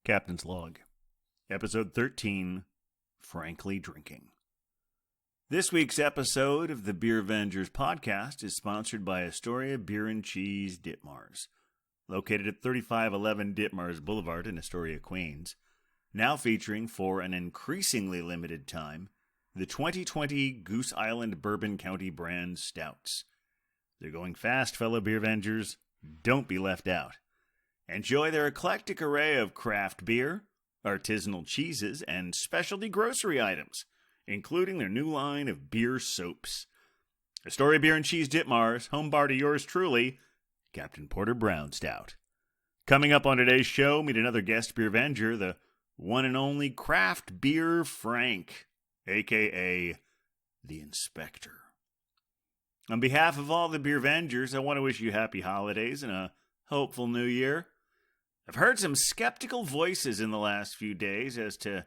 Captain's Log, Episode 13, Frankly Drinking. This week's episode of the Beer Vengers podcast is sponsored by Astoria Beer and Cheese Ditmars, located at 3511 Ditmars Boulevard in Astoria, Queens, now featuring for an increasingly limited time the 2020 Goose Island Bourbon County brand stouts. They're going fast, fellow Beer Vengers. Don't be left out. Enjoy their eclectic array of craft beer, artisanal cheeses, and specialty grocery items, including their new line of beer soaps. Astoria Beer and Cheese Ditmars, home bar to yours truly, Captain Porter Brown Stout. Coming up on today's show, meet another guest beer venger, the one and only Craft Beer Frank, a.k.a. The Inspector. On behalf of all the beer vengers, I want to wish you happy holidays and a hopeful new year. I've heard some skeptical voices in the last few days as to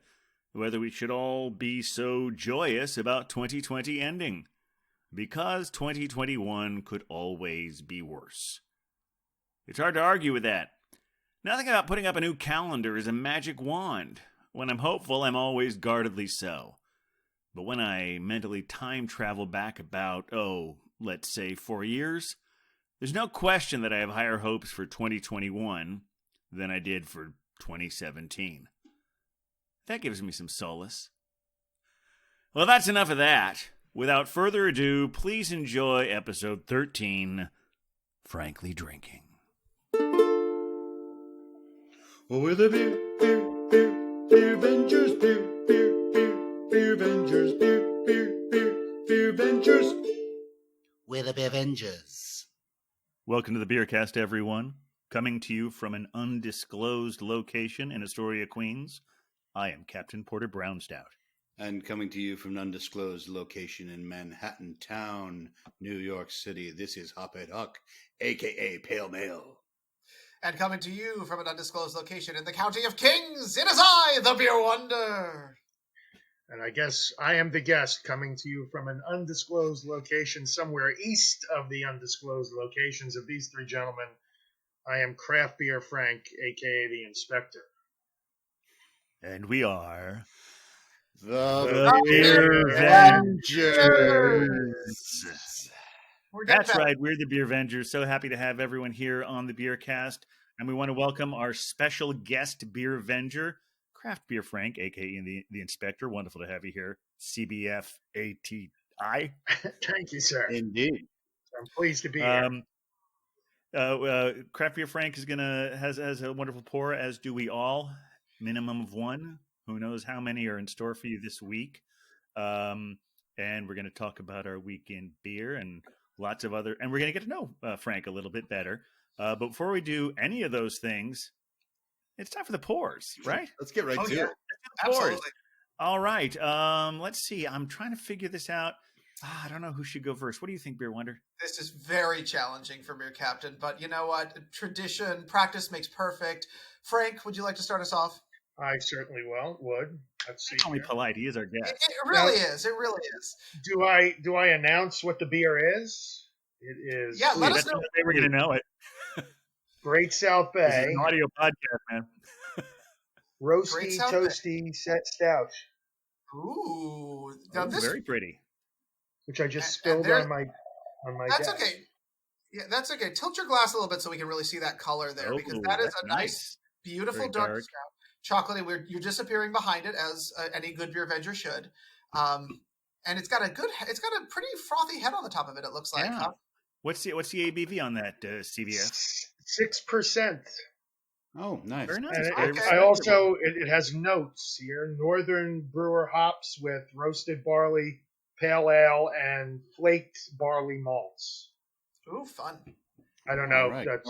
whether we should all be so joyous about 2020 ending, because 2021 could always be worse. It's hard to argue with that. Nothing about putting up a new calendar is a magic wand. When I'm hopeful, I'm always guardedly so. But when I mentally time travel back about, let's say 4 years, there's no question that I have higher hopes for 2021 than I did for 2017. That gives me some solace. Well, that's enough of that. Without further ado, please enjoy episode 13, Frankly Drinking. Well, we're the beer vengers, beer vengers, beer vengers. We're the Beer Vengers. Welcome to the Beercast, everyone. Coming to you from an undisclosed location in Astoria, Queens, I am Captain Porter Brown Stout. And coming to you from an undisclosed location in Manhattan Town, New York City, this is Hophead Huck, a.k.a. Pale Male. And coming to you from an undisclosed location in the County of Kings, it is I, the Beer Wonder. And I guess I am the guest coming to you from an undisclosed location somewhere east of the undisclosed locations of these three gentlemen. I am Craft Beer Frank, a.k.a. The Inspector. And we are... The Beer Vengers. That's right, we're the Beer Vengers. So happy to have everyone here on the Beercast. And we want to welcome our special guest beer venger, Craft Beer Frank, a.k.a. the Inspector. Wonderful to have you here, CBF-ATI. Thank you, sir. Indeed. I'm pleased to be here. Craft Beer Frank has a wonderful pour, as do we all. Minimum of one. Who knows how many are in store for you this week? And we're going to talk about our weekend beer and lots of other. And we're going to get to know Frank a little bit better. But before we do any of those things, it's time for the pours, right? Let's get right to it. Absolutely. All right. Let's see. I'm trying to figure this out. I don't know who should go first. What do you think, Beer Wonder? This is very challenging for Beer Captain, but you know what? Tradition, practice makes perfect. Frank, would you like to start us off? I certainly would. Let's see. He's only here. polite. He is our guest. It really is. It really is. Do I announce what the beer is? It is. Yeah, let us That's know. the way we're going to know it. Great South This is Bay an audio podcast, man. Great roasty South Bay. toasty set stout, Ooh. Now Ooh, this, very pretty. which I just And spilled there's- on my that's desk. okay. Yeah, that's okay. Tilt your glass a little bit so we can really see that color there, because that is that's a nice, beautiful Very dark dark. stout. Chocolatey. You're disappearing behind it, as any good beer venger should. And it's got a pretty frothy head on the top of it. It looks like. Yeah. Huh? What's the ABV on that, CVS? 6%. Oh, nice. Very nice. And Very Okay. I respectable. also it has notes here: Northern Brewer hops with roasted barley, pale ale, and flaked barley malts. Ooh, fun. I don't know. All right. That's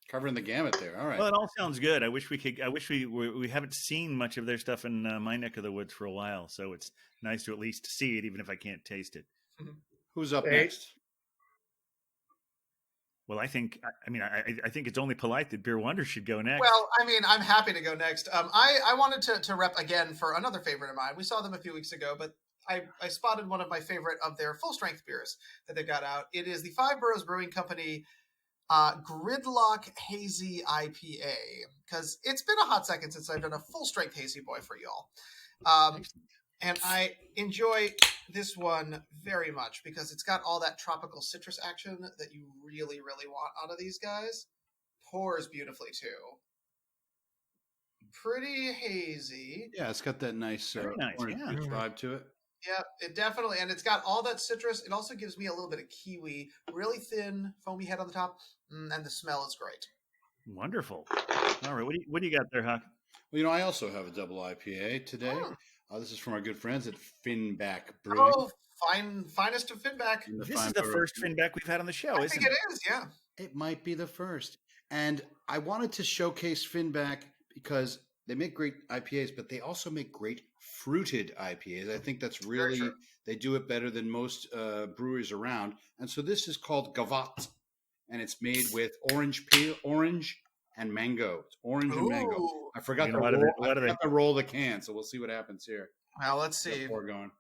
Covering the gamut there. All right. Well, it all sounds good. I wish we haven't seen much of their stuff in my neck of the woods for a while, so it's nice to at least see it, even if I can't taste it. Who's up Hey. next? Well, I think it's only polite that Beer Wonder should go next. Well, I mean, I'm happy to go next. I wanted to rep again for another favorite of mine. We saw them a few weeks ago, but I spotted one of my favorite of their full strength beers that they got out. It is the Five Boroughs Brewing Company Gridlock Hazy IPA, because it's been a hot second since I've done a full strength hazy boy for y'all. And I enjoy this one very much because it's got all that tropical citrus action that you really, really want out of these guys. Pours beautifully too. Pretty hazy. Yeah, it's got that nice, Very nice, orange yeah. juice vibe to it. Yeah, it definitely, and it's got all that citrus. It also gives me a little bit of kiwi, really thin, foamy head on the top, and the smell is great. Wonderful. All right, what do you got there, Huck? Well, I also have a double IPA today. This is from our good friends at Finback Brewing. Oh, finest of Finback. This is the first Finback we've had on the show, I isn't think it is, yeah. It might be the first. And I wanted to showcase Finback because they make great IPAs, but they also make great fruited IPAs. I think that's really, they do it better than most breweries around. And so this is called Gavat, and it's made with orange and mango. It's orange and mango. Ooh. I forgot You know, to roll the can, so we'll see what happens here. Well, let's see. Get pour going.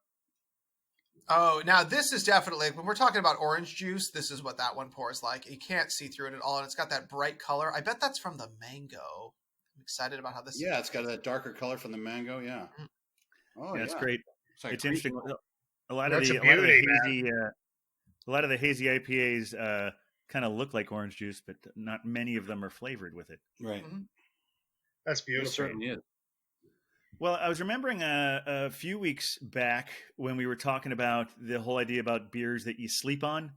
Oh, now this is definitely, when we're talking about orange juice, this is what that one pours like. You can't see through it at all, and it's got that bright color. I bet that's from the mango. I'm excited about how this Yeah, it's got that darker color from the mango, yeah. Oh, yeah, it's great. Like It's interesting. A lot That's of a the beauty, hazy IPAs kind of look like orange juice, but not many of them are flavored with it. Right. That's It beautiful. certainly is. Well, I was remembering a few weeks back when we were talking about the whole idea about beers that you sleep on,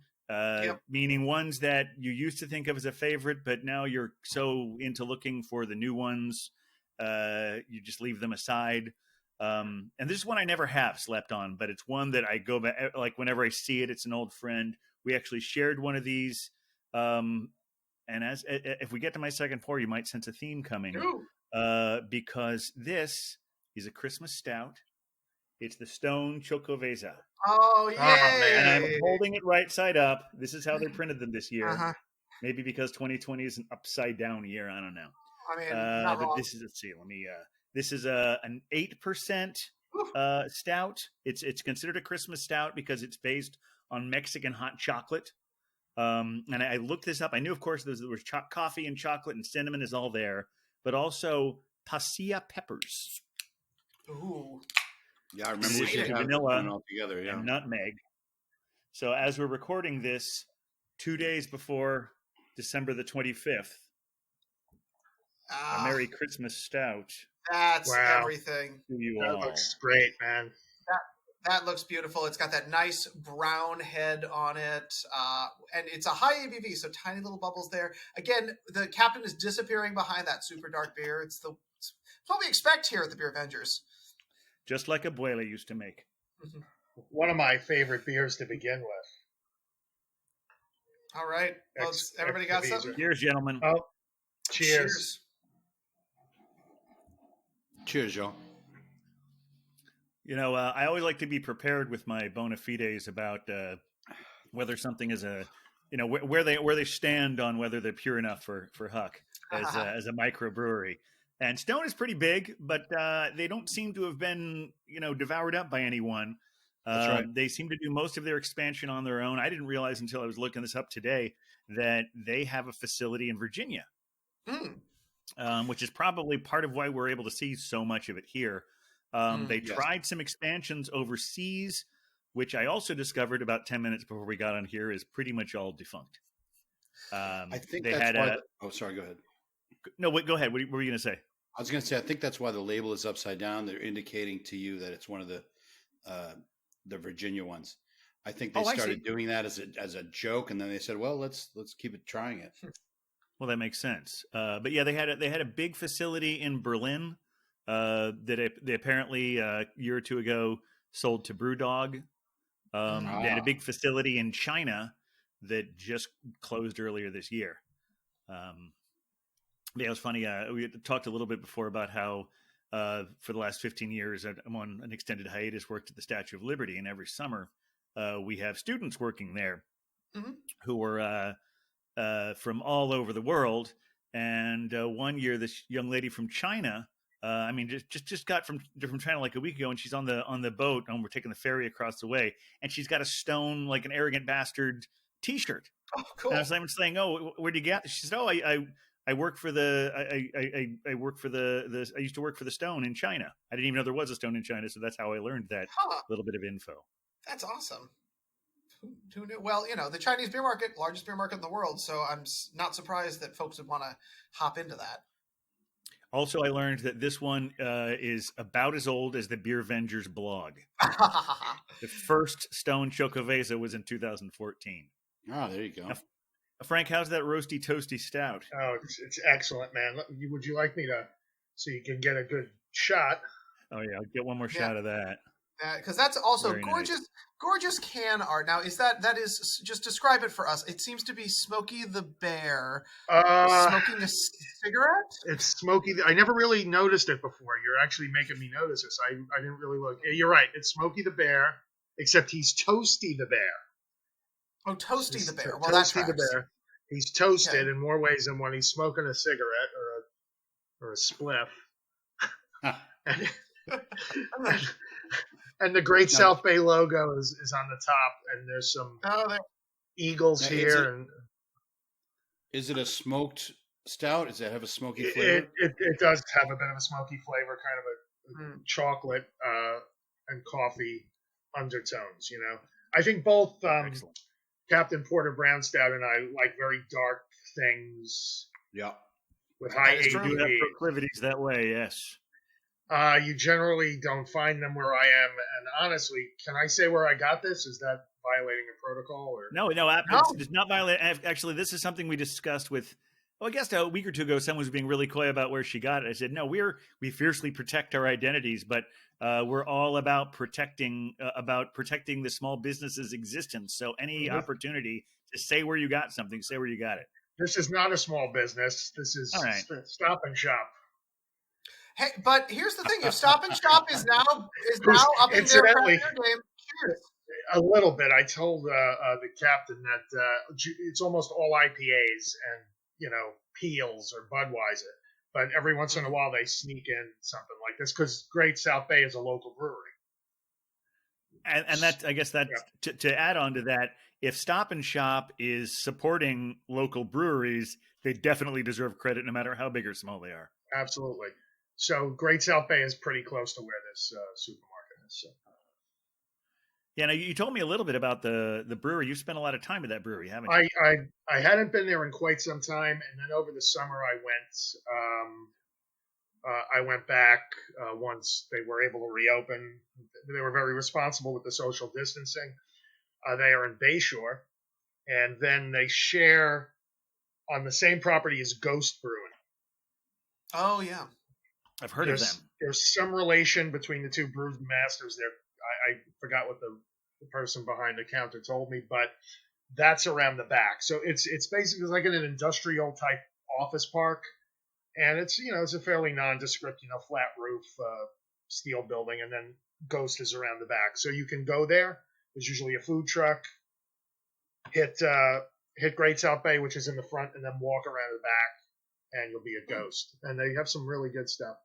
meaning ones that you used to think of as a favorite, but now you're so into looking for the new ones, you just leave them aside. And this is one I never have slept on, but it's one that I go back, like whenever I see it, it's an old friend. We actually shared one of these. And if we get to my second pour, you might sense a theme coming. Because this is a Christmas stout. It's the Stone Chocoveza. Oh, yay! And I'm holding it right side up. This is how they printed them this year. Maybe because 2020 is an upside down year. I don't know. I mean, not but wrong. this is, let's see, this is an 8% stout. It's considered a Christmas stout because it's based on Mexican hot chocolate. And I looked this up. I knew, of course, there was coffee and chocolate and cinnamon is all there, but also pasilla peppers. Ooh. Yeah, I remember we should have vanilla all together. Yeah, and nutmeg. So as we're recording this, 2 days before December the 25th, a Merry Christmas stout. That's everything. To you That all. looks great, man. That looks beautiful. It's got that nice brown head on it. And it's a high ABV, so tiny little bubbles there. Again, the captain is disappearing behind that super dark beer. It's what we expect here at the Beer Avengers. Just like Abuela used to make. One of my favorite beers to begin with. All right. Well, everybody got something? Cheers, gentlemen. Oh, cheers. Cheers, y'all. I always like to be prepared with my bona fides about whether something is where they stand on whether they're pure enough for Huck as a microbrewery. And Stone is pretty big, but they don't seem to have been devoured up by anyone. That's right. They seem to do most of their expansion on their own. I didn't realize until I was looking this up today that they have a facility in Virginia, which is probably part of why we're able to see so much of it here. They tried some expansions overseas, which I also discovered about 10 minutes before we got on here is pretty much all defunct. I think they that's had why. Oh, sorry. Go ahead. No, wait, go ahead. What were you going to say? I was going to say I think that's why the label is upside down. They're indicating to you that it's one of the Virginia ones. I think they started doing that as a joke, and then they said, "Well, let's keep trying it." Well, that makes sense. But yeah, they had a big facility in Berlin that they apparently a year or two ago sold to BrewDog. They had a big facility in China that just closed earlier this year. Yeah, it was funny. We had talked a little bit before about how for the last 15 years, I'm on an extended hiatus, worked at the Statue of Liberty, and every summer we have students working there who are from all over the world. And one year, this young lady from China, just got from China like a week ago, and she's on the boat, and we're taking the ferry across the way, and she's got a Stone, like an Arrogant Bastard T-shirt. Oh, cool. And I was saying, "Oh, where'd you get?" She said, "Oh, I work for the I work for the I used to work for the Stone in China. I didn't even know there was a Stone in China, so that's how I learned that Huh. little bit of info." That's awesome. Who knew? Well, the Chinese beer market, largest beer market in the world, so I'm not surprised that folks would want to hop into that. Also, I learned that this one is about as old as the Beer Vengers blog. The first Stone Chocovesa was in 2014. Oh, there you go. Now, Frank, how's that roasty toasty stout? Oh, it's excellent, man. Would you like me to, so you can get a good shot? Oh yeah, I'll get one more shot of that. Because that's also Very gorgeous, nice. gorgeous can art. Now, that is just describe it for us? It seems to be Smokey the Bear smoking a cigarette. It's Smokey. I never really noticed it before. You're actually making me notice this. I didn't really look. You're right. It's Smokey the Bear, except he's Toasty the Bear. Oh, Toasty the Bear. Well, Toasty that the tracks. Bear. He's toasted Okay. in more ways than when he's smoking a cigarette or a spliff. And the Great South Bay logo is on the top, and there's some There. eagles Now, here. Is it a smoked stout? Does it have a smoky flavor? It does have a bit of a smoky flavor, kind of a chocolate and coffee undertones. I think both Excellent. Captain Porter Brown Stout and I like very dark things Yeah. with high That is true. You do have ABV. proclivities that way, yes. You generally don't find them where I am, and honestly, can I say where I got this? Is that violating a protocol? Or No, it's not violent. Actually, this is something we discussed with. Well, I guess a week or two ago, someone was being really coy about where she got it. I said, "No, we fiercely protect our identities, but we're all about protecting the small business's existence. So any opportunity to say where you got something, say where you got it." This is not a small business. This is All right. Stop and Shop. Hey, but here's the thing: if Stop and Shop is now up in their Incidentally- craft beer game, cheers. A little bit. I told the captain that it's almost all IPAs and Peels or Budweiser, but every once in a while they sneak in something like this because Great South Bay is a local brewery. And that's, I guess that's to add on to that. If Stop and Shop is supporting local breweries, they definitely deserve credit, no matter how big or small they are. Absolutely. So Great South Bay is pretty close to where this supermarket is. So. Yeah, now you told me a little bit about the brewery. You spent a lot of time at that brewery, haven't you? I hadn't been there in quite some time, and then over the summer I went back once they were able to reopen. They were very responsible with the social distancing. They are in Bayshore, and then they share on the same property as Ghost Brewing. Oh yeah. I've heard of them. There's some relation between the two brewmasters there. I forgot what the person behind the counter told me, but that's around the back. So it's basically like in an industrial type office park, and it's a fairly nondescript flat roof steel building, and then Ghost is around the back. So you can go there. There's usually a food truck. Hit Great South Bay, which is in the front, and then walk around the back, and you'll be at Ghost. And they have some really good stuff.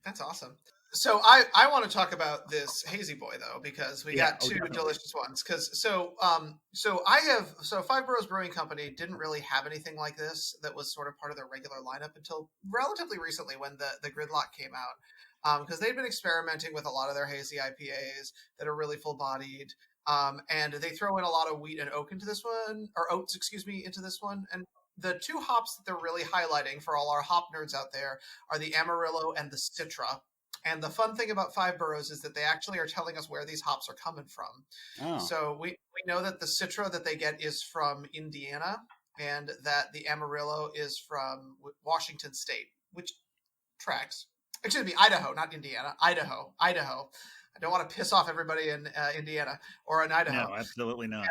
That's awesome. So I want to talk about this Hazy Boy though, because we got two definitely. delicious ones. So Five Boroughs Brewing Company didn't really have anything like this that was sort of part of their regular lineup until relatively recently when the Gridlock came out, because they'd been experimenting with a lot of their hazy IPAs that are really full bodied, and they throw in a lot of wheat and oak into this one, or oats, into this one, and the two hops that they're really highlighting for all our hop nerds out there are the Amarillo and the Citra. And the fun thing about Five Boroughs is that they actually are telling us where these hops are coming from. Oh. So we know that the Citra that they get is from Indiana, and that the Amarillo is from Washington State, which tracks. Excuse me, Idaho, not Indiana. Idaho. I don't want to piss off everybody in Indiana or in Idaho. No, absolutely not.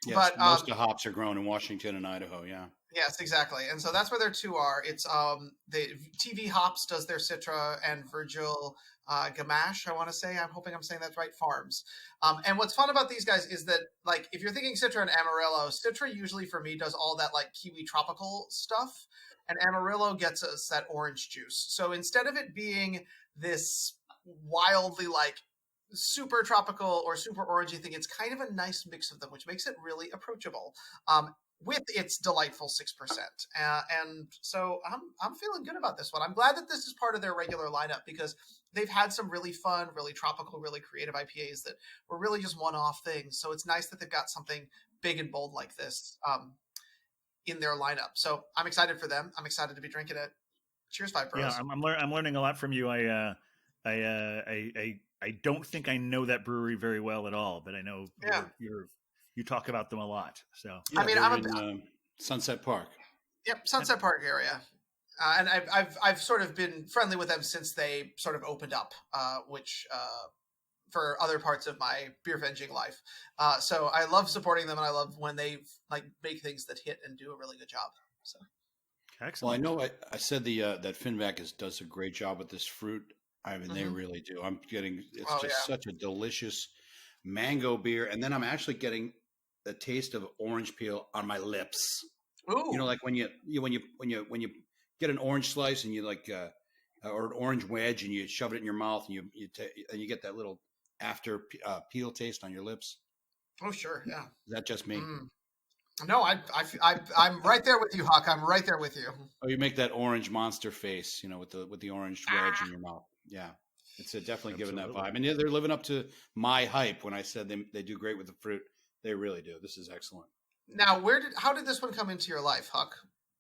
Yes, But, most of the hops are grown in Washington and Idaho, yeah. Yes, exactly. And so that's where their two are. It's the TV Hops does their Citra, and Virgil Gamache, I want to say. I'm hoping I'm saying that's right, Farms. And what's fun about these guys is that, like, if you're thinking Citra and Amarillo, Citra usually for me does all that, like, kiwi tropical stuff, and Amarillo gets us that orange juice. So instead of it being this wildly, like, super tropical or super orangey thing. It's kind of a nice mix of them, which makes it really approachable. With its delightful 6%, and so I'm feeling good about this one. I'm glad that this is part of their regular lineup because they've had some really fun, really tropical, really creative IPAs that were really just one-off things. So it's nice that they've got something big and bold like this in their lineup. So I'm excited for them. I'm excited to be drinking it. Cheers, Five Bros. Yeah, I'm learning a lot from you. I don't think I know that brewery very well at all, but I know you talk about them a lot. So Yeah, I mean, they're in Sunset Park. Yep, Sunset Park area. And I've sort of been friendly with them since they sort of opened up, which for other parts of my beer venging life. So I love supporting them, and I love when they like make things that hit and do a really good job. So excellent. Well, I know I said that Finback does a great job with this fruit. I mean, they really do. It's such a delicious mango beer, and then I'm actually getting the taste of orange peel on my lips. Ooh. You know, like when you get an orange slice and you like or an orange wedge and you shove it in your mouth and you get that little after peel taste on your lips. Oh sure, yeah. Is that just me? No, I'm right there with you, Huck. I'm right there with you. Oh, you make that orange monster face, with the orange wedge in your mouth. Yeah, it's definitely giving that vibe, and they're living up to my hype when I said they do great with the fruit. They really do. This is excellent. Now, how did this one come into your life, Huck?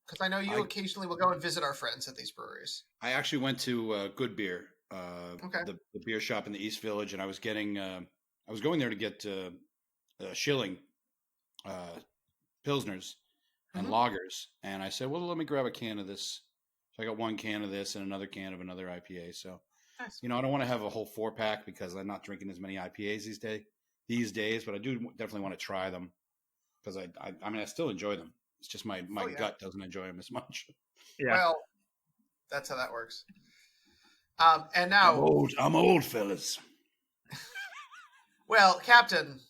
Because I know you occasionally will go and visit our friends at these breweries. I actually went to Good Beer, okay. the beer shop in the East Village, and I was going there to get Schilling Pilsners and lagers, and I said, well, let me grab a can of this. So I got one can of this and another can of another IPA. So, nice. I don't want to have a whole 4-pack because I'm not drinking as many IPAs these days, but I do definitely want to try them because I still enjoy them. It's just my gut doesn't enjoy them as much. Yeah. Well, that's how that works. And now I'm old, fellas. Well, Captain.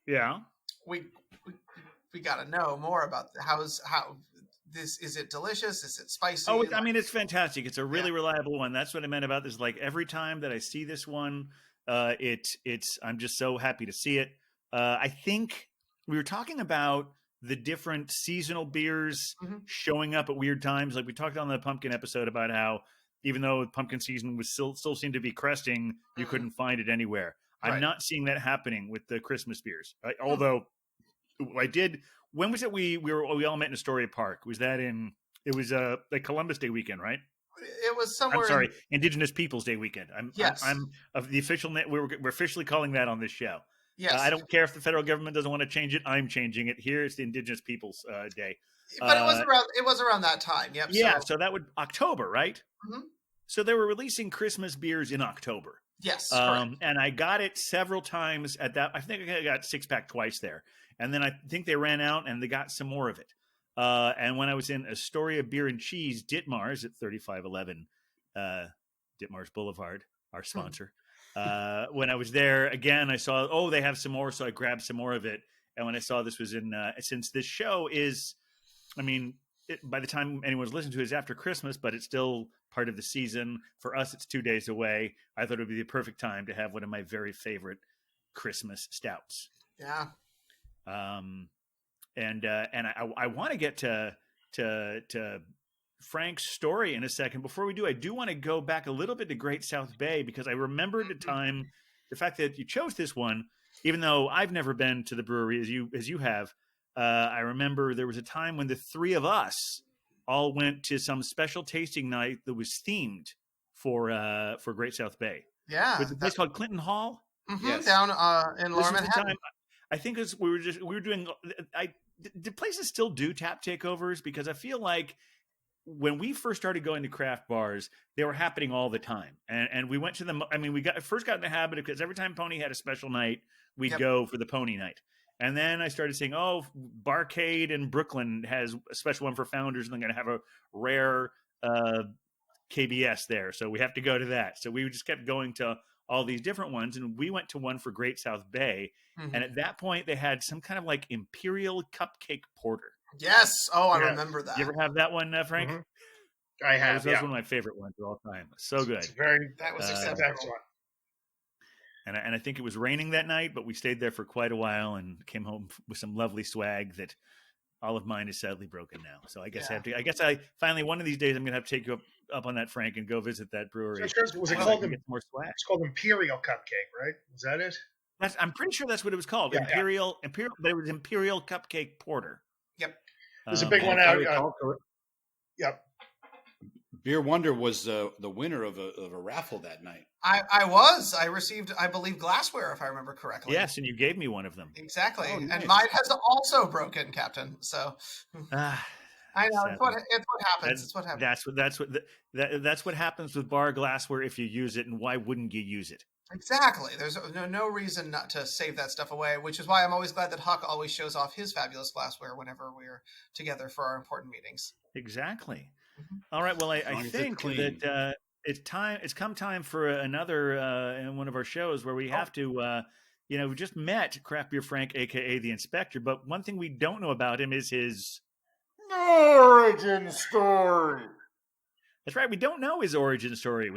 Yeah. We got to know more about how this is. It delicious? Is it spicy? Oh, I mean, it's fantastic. It's a really reliable one. That's what I meant about this. Like every time that I see this one, I'm just so happy to see it. I think we were talking about the different seasonal beers showing up at weird times. Like we talked on the pumpkin episode about how even though pumpkin season was still seemed to be cresting, you couldn't find it anywhere. Right. I'm not seeing that happening with the Christmas beers. Although I did. When was it? We all met in Astoria Park. Was that in? It was like Columbus Day weekend, right? It was somewhere. I'm sorry, Indigenous Peoples Day weekend. Yes. I'm of the official. We're officially calling that on this show. Yes. I don't care if the federal government doesn't want to change it. I'm changing it. Here it's the Indigenous Peoples Day. But it was around that time. Yep. Yeah. So that would October, right? Mm-hmm. So they were releasing Christmas beers in October. Yes. Correct. And I got it several times at that. I think I got 6-pack twice there. And then I think they ran out and they got some more of it. And when I was in Astoria Beer and Cheese, Ditmars at 3511 Ditmars Boulevard, our sponsor. When I was there again, I saw, they have some more. So I grabbed some more of it. And when I saw this was in, since this show is, I mean, by the time anyone's listening to it, it's after Christmas, but it's still part of the season. For us, it's 2 days away. I thought it would be the perfect time to have one of my very favorite Christmas stouts. Yeah. And I want to get to Frank's story in a second. Before we do, I do want to go back a little bit to Great South Bay because I remembered the fact that you chose this one, even though I've never been to the brewery as you have. I remember there was a time when the three of us all went to some special tasting night that was themed for Great South Bay. Yeah, was a place called Clinton Hall. Mm-hmm, yes. Down in Lower Manhattan. I think we were doing. Do places still do tap takeovers? Because I feel like when we first started going to craft bars, they wwere happening all the time, and we went to them. I mean, we first got in the habit because every time Pony had a special night, we'd go for the Pony night. And then I started saying, Barcade in Brooklyn has a special one for founders, and they're going to have a rare KBS there. So we have to go to that. So we just kept going to all these different ones. And we went to one for Great South Bay. Mm-hmm. And at that point, they had some kind of like Imperial Cupcake Porter. Yes. Oh, I remember that. You ever have that one, Frank? Mm-hmm. I have. That was one of my favorite ones of all time. So good. That was exceptional. And I think it was raining that night, but we stayed there for quite a while and came home with some lovely swag that all of mine is sadly broken now. So I guess I guess I finally one of these days I'm gonna have to take you up on that, Frank, and go visit that brewery. So was it So I called? can get some more swag. It's called Imperial Cupcake, right? Was that it? I'm pretty sure that's what it was called. Yeah, Imperial, but it was Imperial Cupcake Porter. Yep. There's a big And one if I out. recall Yep. Beer Wonder was the winner of a raffle that night. I received, I believe, glassware, if I remember correctly. Yes, and you gave me one of them. Exactly. Oh, nice. And mine has also broken, Captain. So I know it's what happens. It's what happens. That's what happens with bar glassware if you use it, and why wouldn't you use it? Exactly. There's no reason not to save that stuff away, which is why I'm always glad that Huck always shows off his fabulous glassware whenever we're together for our important meetings. Exactly. All right. Well, I long as it's think clean. that it's time. It's come time for another in one of our shows where we have to. We just met Craft Beer Frank, aka the Inspector, but one thing we don't know about him is his Origin story. That's right. We don't know his origin story.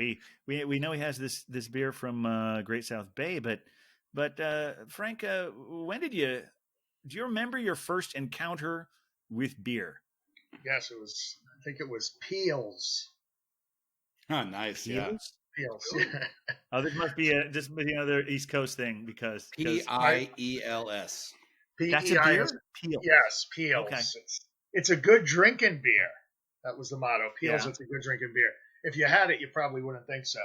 We know he has this beer from Great South Bay, but Frank, when do you remember your first encounter with beer? Yes, I think it was Peels. Oh, nice. Yeah. Peels. Oh, this must be another East Coast thing because Piels. that's a beer. Peel. Yes, Peels. Okay. It's a good drinking beer. That was the motto. Peels, Yeah. it's a good drinking beer. If you had it, you probably wouldn't think so.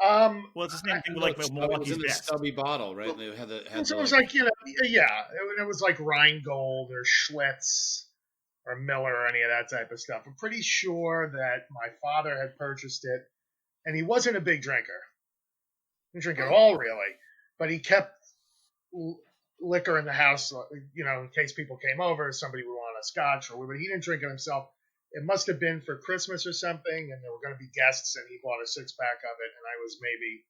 Well, it's the same thing with It was Milwaukee's in the Best. stubby bottle, right? They had It was like, it was like Rheingold or Schlitz or Miller or any of that type of stuff. I'm pretty sure that my father had purchased it, and he wasn't a big drinker. He didn't drink at all, really, but he kept liquor in the house, in case people came over, somebody would want a scotch or whatever. He didn't drink it himself. It must have been for Christmas or something, and there were going to be guests, and he bought a 6-pack of it, and I was maybe,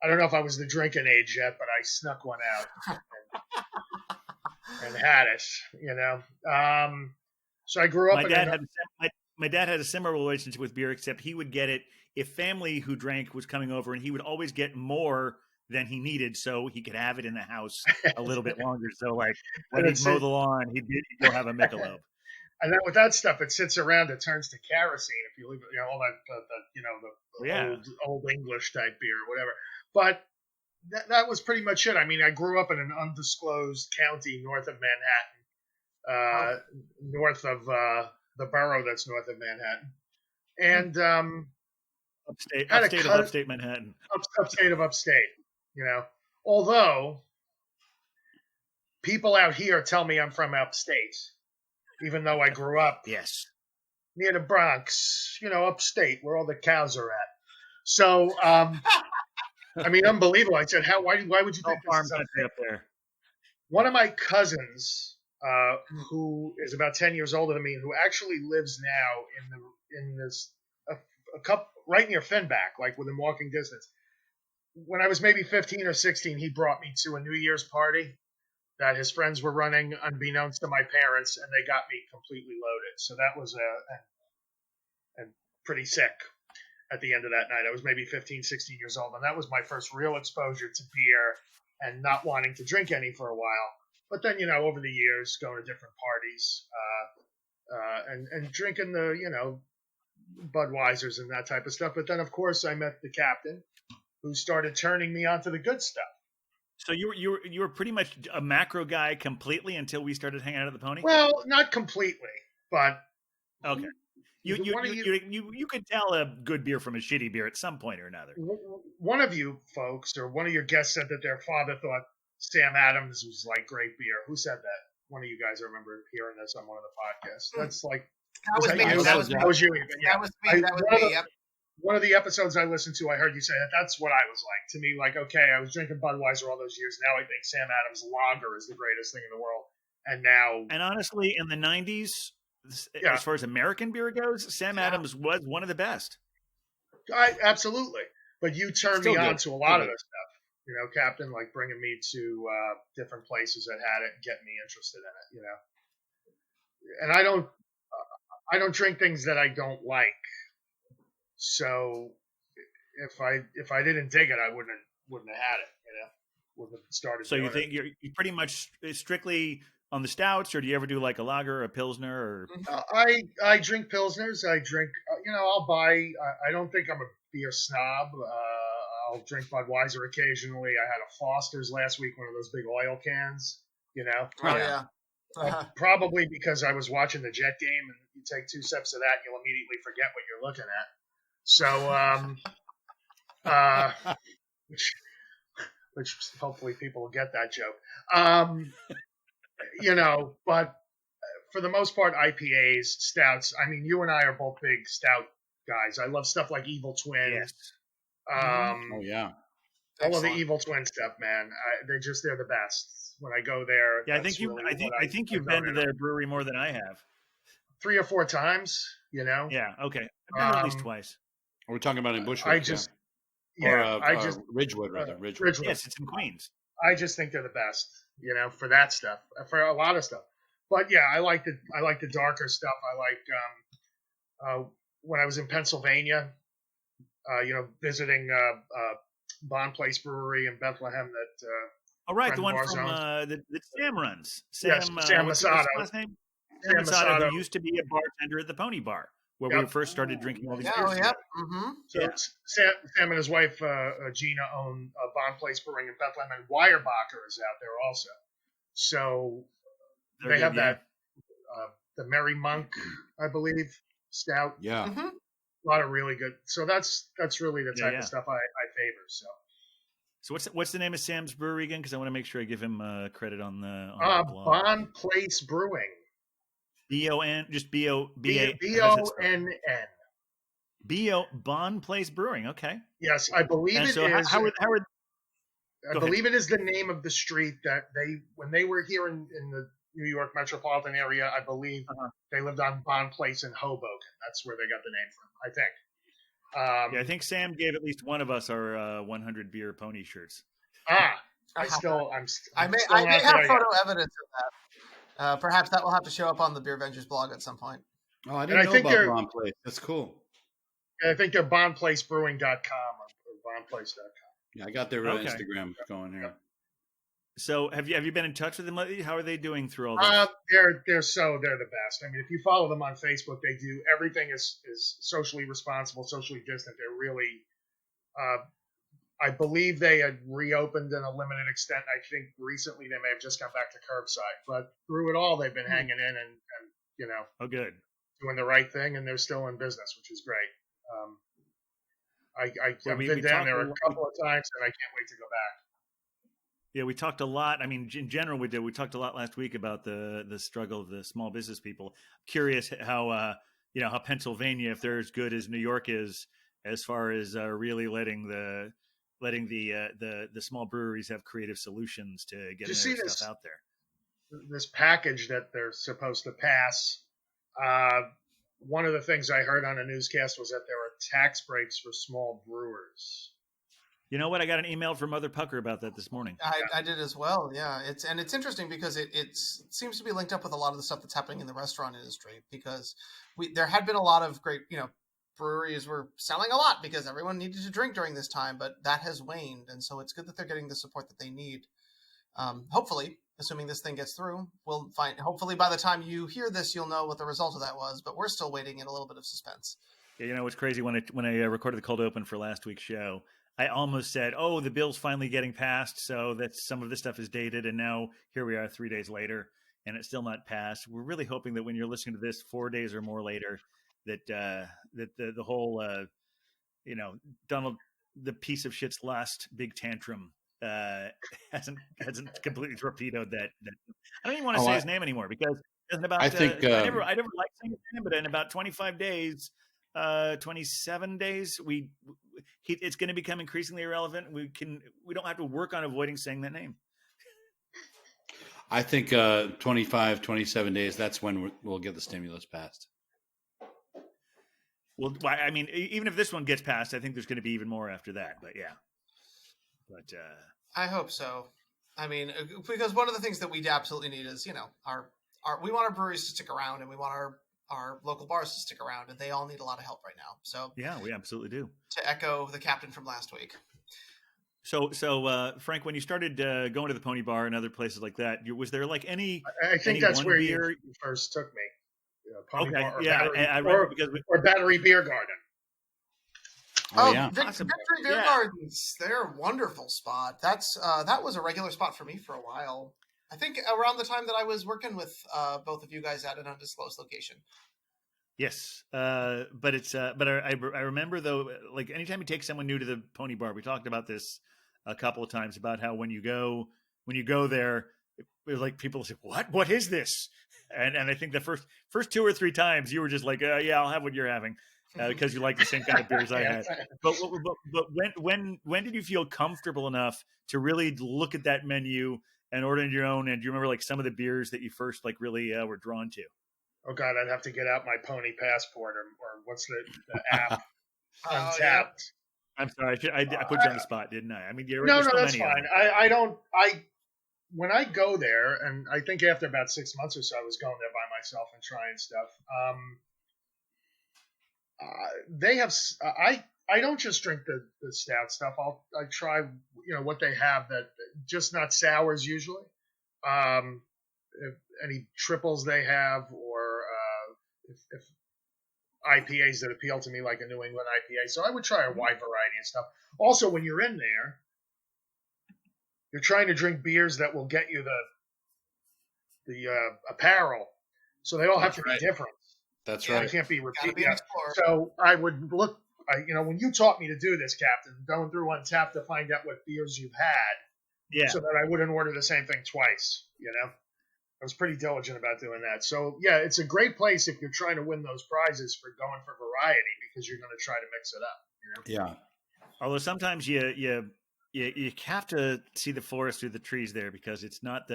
I don't know if I was the drinking age yet, but I snuck one out and had it, So I grew up. My dad had a similar relationship with beer, except he would get it if family who drank was coming over, and he would always get more than he needed so he could have it in the house a little bit longer. So like when he'd mow the lawn, he'd go have a Michelob. And then with that stuff, it sits around, it turns to kerosene if you leave it, all that, old English type beer or whatever. But that was pretty much it. I mean, I grew up in an undisclosed county north of Manhattan, north of the borough that's north of Manhattan. And upstate Manhattan. Upstate of upstate, Although people out here tell me I'm from upstate, even though I grew up near the Bronx, upstate where all the cows are at. So, I mean, unbelievable. I said, why would you think this is up there? One of my cousins, who is about 10 years older than me, who actually lives now in this a couple right near Finback, like within walking distance. When I was maybe 15 or 16, he brought me to a New Year's party that his friends were running, unbeknownst to my parents, and they got me completely loaded. So that was and pretty sick at the end of that night. I was maybe 15, 16 years old, and that was my first real exposure to beer and not wanting to drink any for a while. But then, over the years, going to different parties and drinking the, Budweisers and that type of stuff. But then, of course, I met the captain, who started turning me onto the good stuff. So you were pretty much a macro guy completely until we started hanging out at the Pony? Well, not completely, but okay. You could tell a good beer from a shitty beer at some point or another. One of you folks or one of your guests said that their father thought Sam Adams was like great beer. Who said that? One of you guys, I remember hearing this on one of the podcasts. That's like That was me. Yep. One of the episodes I listened to, I heard you say that's what I was like. To me, like, okay, I was drinking Budweiser all those years. Now I think Sam Adams Lager is the greatest thing in the world. And now... And honestly, in the 90s, as far as American beer goes, Sam Adams was one of the best. Absolutely. But you turned me on to a lot of this stuff. Captain, like bringing me to different places that had it and getting me interested in it, And I don't drink things that I don't like. So if I didn't dig it, I wouldn't have had it, started. So you doing think you pretty much strictly on the stouts, or do you ever do like a lager or a pilsner? Or I drink pilsners. I drink. I'll buy. I don't think I'm a beer snob. I'll drink Budweiser occasionally. I had a Foster's last week, one of those big oil cans. Oh yeah. Probably because I was watching the Jet game, and you take 2 sips of that, you'll immediately forget what you're looking at. So, which hopefully people will get that joke. But for the most part, IPAs, stouts. I mean, you and I are both big stout guys. I love stuff like Evil Twin. yes, Oh yeah. All of the Excellent. Evil Twin stuff, man. They're the best. When I go there, yeah. I think you've been to their brewery more than I have. 3 or 4 times. Yeah. Okay. I've been at least twice. We're talking about in Bushwick. I just, Ridgewood rather. Ridgewood. Yes, it's in Queens. I just think they're the best, for that stuff, for a lot of stuff. But yeah, I like the darker stuff. I like when I was in Pennsylvania, visiting Bond Place Brewery in Bethlehem. That Oh, right, the Friend one from Barzone's. that Sam runs. Yes, Sam what's Masato. his last name? Sam Sam Masato, Masato. who used to be a bartender at the Pony Bar, where we Yep. first started drinking all these Yeah, beers. oh, yeah. together. Mm-hmm. So Yeah. Sam and his wife Gina own Bond Place Brewing in Bethlehem, and Weyerbacher is out there also. So They're they good, have yeah. that the Merry Monk, I believe, stout. Yeah. Mm-hmm. A lot of really good. So that's really the type Yeah. of stuff I favor. So So what's the name of Sam's brewery again? Because I want to make sure I give him credit on the blog. Bond Place Brewing. BON, just BO BONN. Bond Place Brewing. Okay. Yes, I believe And it so is. how are I go believe it is the name of the street that when they were here in the New York metropolitan area, I believe they lived on Bond Place in Hoboken. That's where they got the name from, I think. yeah, I think Sam gave at least one of us our 100 beer pony shirts. I'm I may still have not photo there yet. evidence of that. Perhaps that will have to show up on the Beer Vengers blog at some point. Oh, I And didn't I know think about they're- Bond Place. That's cool. I think they're bondplacebrewing.com or bondplace.com. Yeah, I got their Okay. Instagram going here. So have you been in touch with them lately? How are they doing through all this? They're the best. I mean, if you follow them on Facebook, they do everything is socially responsible, socially distant. They're really, I believe they had reopened in a limited extent. I think recently they may have just gone back to curbside, but through it all, they've been hanging in and Oh, good. doing the right thing, and they're still in business, which is great. I've we been down talked there a a lot- couple of times, and I can't wait to go back. Yeah, we talked a lot. I mean, in general, we did. We talked a lot last week about the struggle of the small business people. Curious how how Pennsylvania, if they're as good as New York is, as far as really letting the small breweries have creative solutions to get Did you see their this? stuff out there. This package that they're supposed to pass. One of the things I heard on a newscast was that there are tax breaks for small brewers. You know what? I got an email from Mother Pucker about that this morning. I did as well. Yeah, it's interesting because it seems to be linked up with a lot of the stuff that's happening in the restaurant industry, because there had been a lot of great breweries were selling a lot because everyone needed to drink during this time, but that has waned, and so it's good that they're getting the support that they need. Hopefully, assuming this thing gets through, we'll find. Hopefully, by the time you hear this, you'll know what the result of that was. But we're still waiting in a little bit of suspense. Yeah, you know what's crazy? When I recorded the cold open for last week's show, I almost said, "Oh, the bill's finally getting passed, so that some of this stuff is dated." And now here we are, 3 days later, and it's still not passed. We're really hoping that when you're listening to this 4 days or more later, that the whole Donald the piece of shit's last big tantrum hasn't completely torpedoed that. I don't even want to say his name anymore, because in about I think I never liked saying his name, but in about 25 days. 27 days it's going to become increasingly irrelevant. We don't have to work on avoiding saying that name. I think 25, 27 days, that's when we'll get the stimulus passed. Well, I mean, even if this one gets passed, I think there's going to be even more after that, but yeah. But I hope so. I mean, because one of the things that we absolutely need is, our we want our breweries to stick around, and we want our local bars to stick around, and they all need a lot of help right now. So yeah, we absolutely do. to echo the captain from last week. So, Frank, when you started going to the Pony Bar and other places like that, was there like any I think that's one where beer? you first took me. Pony Okay, Bar or yeah, Battery, I remember or, because or Battery Beer Garden. Oh, yeah. Awesome. Victory Beer Yeah. Gardens. They're a wonderful spot. That was a regular spot for me for a while. I think around the time that I was working with both of you guys at an undisclosed location. Yes, but it's but I remember though, like anytime you take someone new to the Pony Bar, we talked about this a couple of times about how when you go there, it was like people say, "What is this?" And I think the first 2 or 3 times you were just like, "Yeah, I'll have what you're having," because you like the same kind of beers I had. But when did you feel comfortable enough to really look at that menu and order your own? And do you remember like some of the beers that you first like really were drawn to? Oh God, I'd have to get out my Pony Passport or what's the app? Oh, Untapped. I'm sorry, I put you on the spot, didn't I? I mean, No, there's so that's many of fine. them. I don't. When I go there, and I think after about 6 months or so, I was going there by myself and trying stuff. They have. I don't just drink the stout stuff. I try what they have that just not sours usually. If any triples they have, or if IPAs that appeal to me, like a New England IPA. So I would try a wide variety of stuff. Also, when you're in there, you're trying to drink beers that will get you the apparel. So they all have to be different. That's Yeah. They right. can't be Gotta repeated. be an explorer. So I would look. When you taught me to do this, Captain, going through Untapped to find out what beers you've had, Yeah. so that I wouldn't order the same thing twice. I was pretty diligent about doing that. So yeah, it's a great place if you're trying to win those prizes for going for variety, because you're going to try to mix it up. Yeah. Although sometimes you have to see the forest through the trees there, because it's not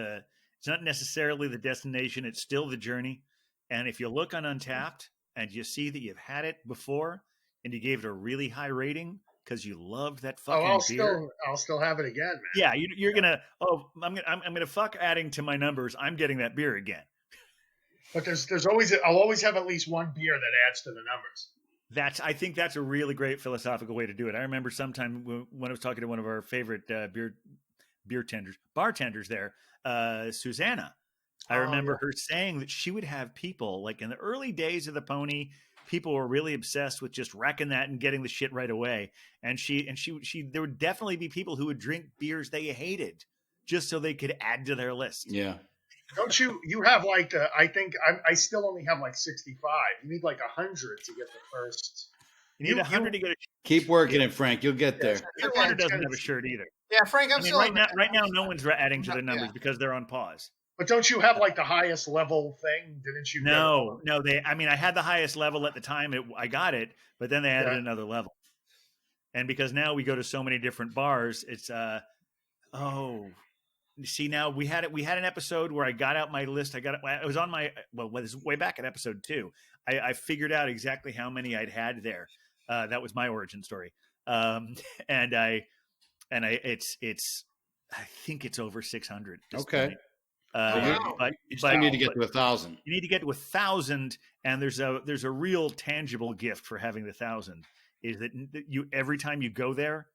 necessarily the destination. It's still the journey. And if you look on Untapped and you see that you've had it before and you gave it a really high rating because you loved that fucking beer. I'll still have it again, man. Yeah, you're gonna. Oh, I'm gonna fuck adding to my numbers. I'm getting that beer again. But I'll always have at least one beer that adds to the numbers. I think that's a really great philosophical way to do it. I remember sometime when I was talking to one of our favorite bartenders there, Susanna. I remember her saying that she would have people, like in the early days of the Pony, people were really obsessed with just wrecking that and getting the shit right away. And there would definitely be people who would drink beers they hated just so they could add to their list. Yeah. Don't you have like, I think I still only have like 65. You need like 100 to get the first. You need 100 to get a shirt. Keep working it, Frank. You'll get there. Wonder doesn't have a shirt either. Yeah, Frank, I'm still right now, no one's adding to their numbers because they're on pause. But don't you have like the highest level thing? Didn't you? No. I had the highest level at the time I got it, but then they added another level. And because now we go to so many different bars, it's see, now we had an episode where I got out my list. It was on my, well, it was way back at episode 2. I figured out exactly how many I'd had there. That was my origin story. And I think it's over 600. Okay. Point. But you need to get to 1,000. You need to get to 1,000, and there's a real tangible gift for having the 1,000. Is that you every time you go there,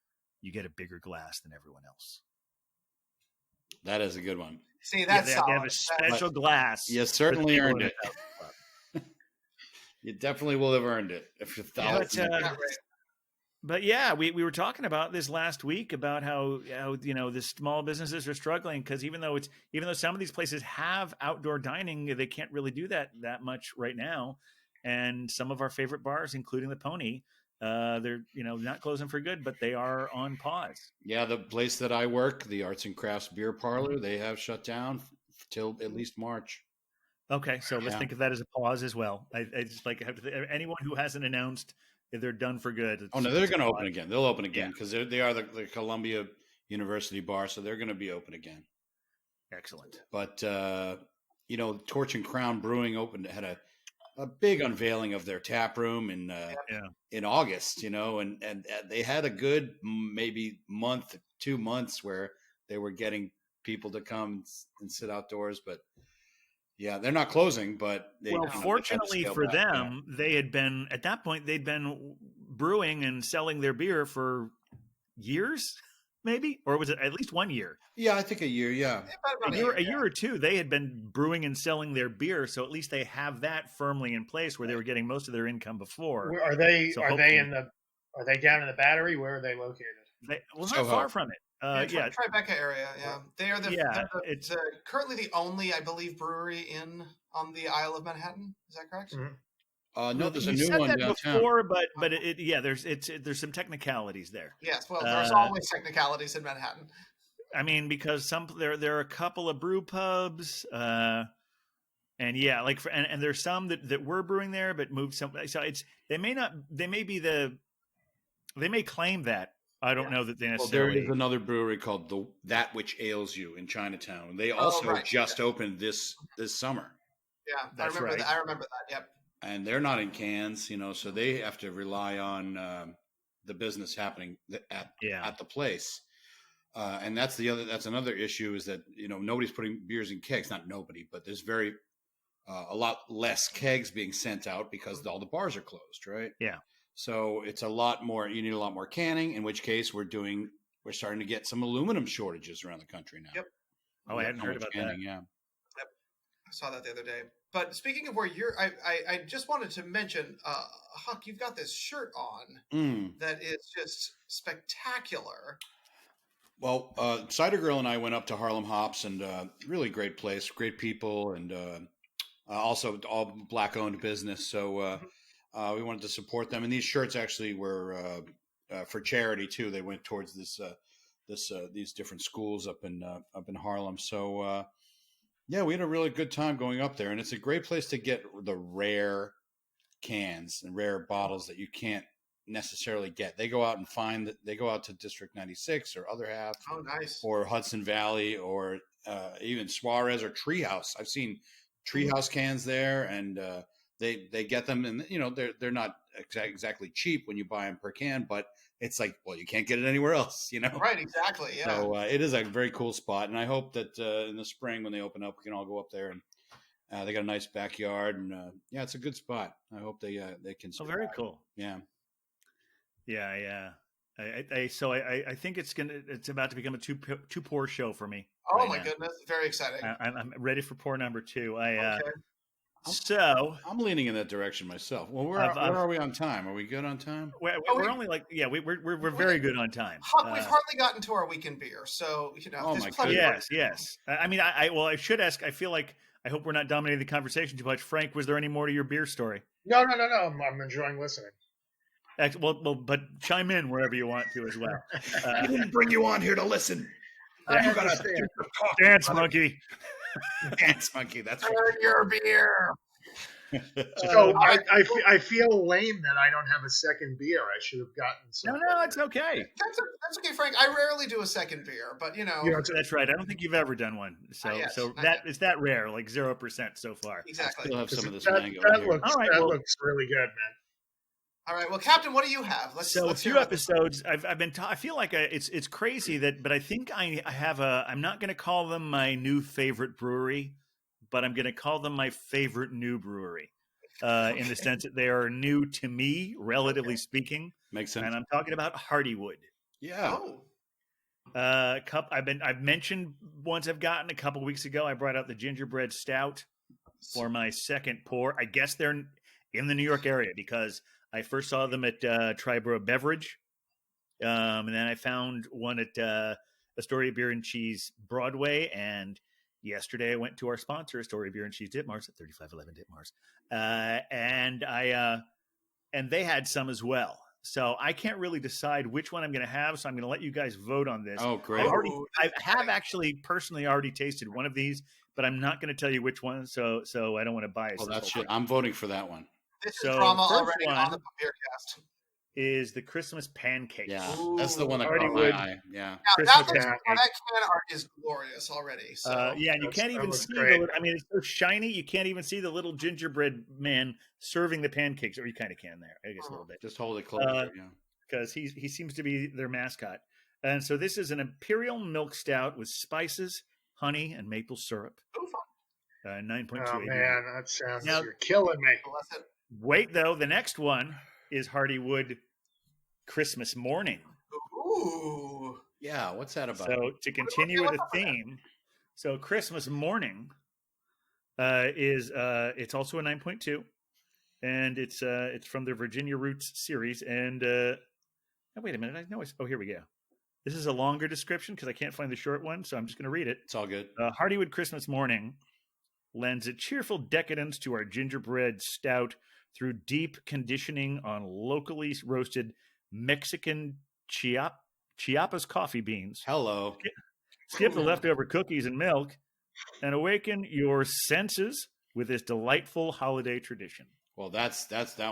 you get a bigger glass than everyone else. That is a good one. See, that's they have a special glass. You certainly earned it. You definitely will have earned it if you're 1,000. But yeah, we were talking about this last week about how the small businesses are struggling because even though some of these places have outdoor dining, they can't really do that much right now. And some of our favorite bars, including the Pony, they're not closing for good, but they are on pause. Yeah, the place that I work, the Arts and Crafts Beer Parlor, they have shut down till at least March. Okay, so let's think of that as a pause as well. I just anyone who hasn't announced if they're done for good. Oh no, they're going to open again. They'll open again because they are the Columbia University bar, so they're going to be open again. Excellent. But Torch and Crown Brewing had a big unveiling of their tap room in August. And they had a good maybe 2 months where they were getting people to come and sit outdoors, but. Yeah, they're not closing, but fortunately for them, they had been at that point. They'd been brewing and selling their beer for years, maybe, or was it at least 1 year? Yeah, I think a year. Yeah. About A year or two, they had been brewing and selling their beer, so at least they have that firmly in place where they were getting most of their income before. Where are they? So Are hopefully- they Are they down in the Battery? Where are they located? Not Soho. far from it. Yeah, Tribeca area. Yeah, they are it's currently the only, I believe, brewery on the Isle of Manhattan. Is that correct? Mm-hmm. No, there's a you new said one that downtown. before, but there's some technicalities there. Yes. Well, there's always technicalities in Manhattan. I mean, because there are a couple of brew pubs, and yeah, like and there's some that were brewing there but moved some. So they may claim that. I don't know that they Well, necessarily. there is another brewery called That Which Ails You in Chinatown. They also just opened this summer. Yeah, That's I remember right. that. I remember that. Yep. And they're not in cans, so they have to rely on the business happening at the place. And that's another issue is that nobody's putting beers in kegs. Not nobody, but there's a lot less kegs being sent out because all the bars are closed, right? Yeah. So it's a lot more. You need a lot more canning. In which case, we're starting to get some aluminum shortages around the country now. Yep. Oh, I hadn't heard about that. Yeah. Yep. I saw that the other day. But speaking of where I just wanted to mention, Huck, you've got this shirt on that is just spectacular. Well, Cider Girl and I went up to Harlem Hops, and really great place, great people, and also all Black-owned business. So we wanted to support them, and these shirts actually were for charity too. They went towards these different schools up in Harlem. So yeah, we had a really good time going up there, and it's a great place to get the rare cans and rare bottles that you can't necessarily get. They go out and they go out to District 96 or Other Half. Oh, nice. Or Hudson Valley, or even Suarez or Treehouse. I've seen Treehouse cans there, and they get them, and they're not exactly cheap when you buy them per can, but it's like, well, you can't get it anywhere else, Right, exactly. Yeah. So it is a very cool spot, and I hope that in the spring when they open up, we can all go up there, and they got a nice backyard, and yeah, it's a good spot. I hope they can. Oh, very cool. Yeah. Yeah. I think it's about to become a two pour show for me. Oh right my now. goodness, very exciting. I'm ready for pour number 2. Okay. So I'm leaning in that direction myself. Well, where are we on time? Are we good on time? we're only we're very good on time. Huck, we've hardly gotten to our weekend beer, so Oh there's my plenty. Yes. I mean, I should ask. I feel like I hope we're not dominating the conversation too much. Frank, was there any more to your beer story? No. I'm enjoying listening. Well, but chime in wherever you want to as well. I didn't bring you on here to listen. I You gotta understand. Dance monkey. Dance monkey. That's right. Turn your beer. So I feel lame that I don't have a second beer. I should have gotten some. No, it's okay. That's okay, Frank. I rarely do a second beer, but You know, That's right. I don't think you've ever done one. So Not yet, so not that yet. is that rare, like 0% so far. exactly. Still have some of this that mango here. looks, All right, that well- looks really good, man. All right, well, Captain, what do you have? A Let's few hear about this. episodes. I've been. I feel like it's crazy but I think I have I'm not going to call them my new favorite brewery, but I'm going to call them my favorite new brewery, in the sense that they are new to me, relatively speaking. Makes sense. And I'm talking about Hardywood. Yeah. Oh, I've mentioned once I've gotten a couple weeks ago. I brought out the gingerbread stout for my second pour. I guess they're in the New York area because I first saw them at Triborough Beverage, and then I found one at Astoria Beer and Cheese Broadway. And yesterday I went to our sponsor, Astoria Beer and Cheese Ditmars at 3511 Ditmars, and they had some as well. So I can't really decide which one I'm going to have. So I'm going to let you guys vote on this. Oh, great. I have actually personally already tasted one of these, but I'm not going to tell you which one. So I don't want to bias. Oh, this that's whole shit. thing. I'm voting for that one. this is So, drama first already one- on the beer cast. Is the Christmas pancakes. Yeah, that's the one that Already caught my would. eye. Yeah. Now, Christmas that pancakes. can art is glorious already. So Yeah, and you That's- can't that even looks see great. I mean, it's so shiny, you can't even see the little gingerbread man serving the pancakes, or you kind of can there, I guess, a little bit, Just hold it closer. Yeah. because he seems to be their mascot. And so this is an imperial milk stout with spices, honey, and maple syrup. Ooh, fun. 9.2 Oh ABV. man, that sounds Now- you're killing me. Bless it. Wait, though, the next one is Hardywood Christmas Morning. Ooh. Yeah, what's that about? So to continue with the theme, so Christmas Morning is it's also a 9.2, and it's from the Virginia Roots series. And oh, wait a minute, I know. Oh, here we go. This is a longer description because I can't find the short one, so I'm just going to read it. It's all good. Hardywood Christmas Morning lends a cheerful decadence to our gingerbread stout through deep conditioning on locally roasted Mexican Chiapas coffee beans. Hello. Skip the leftover cookies and milk and awaken your senses with this delightful holiday tradition. Well, that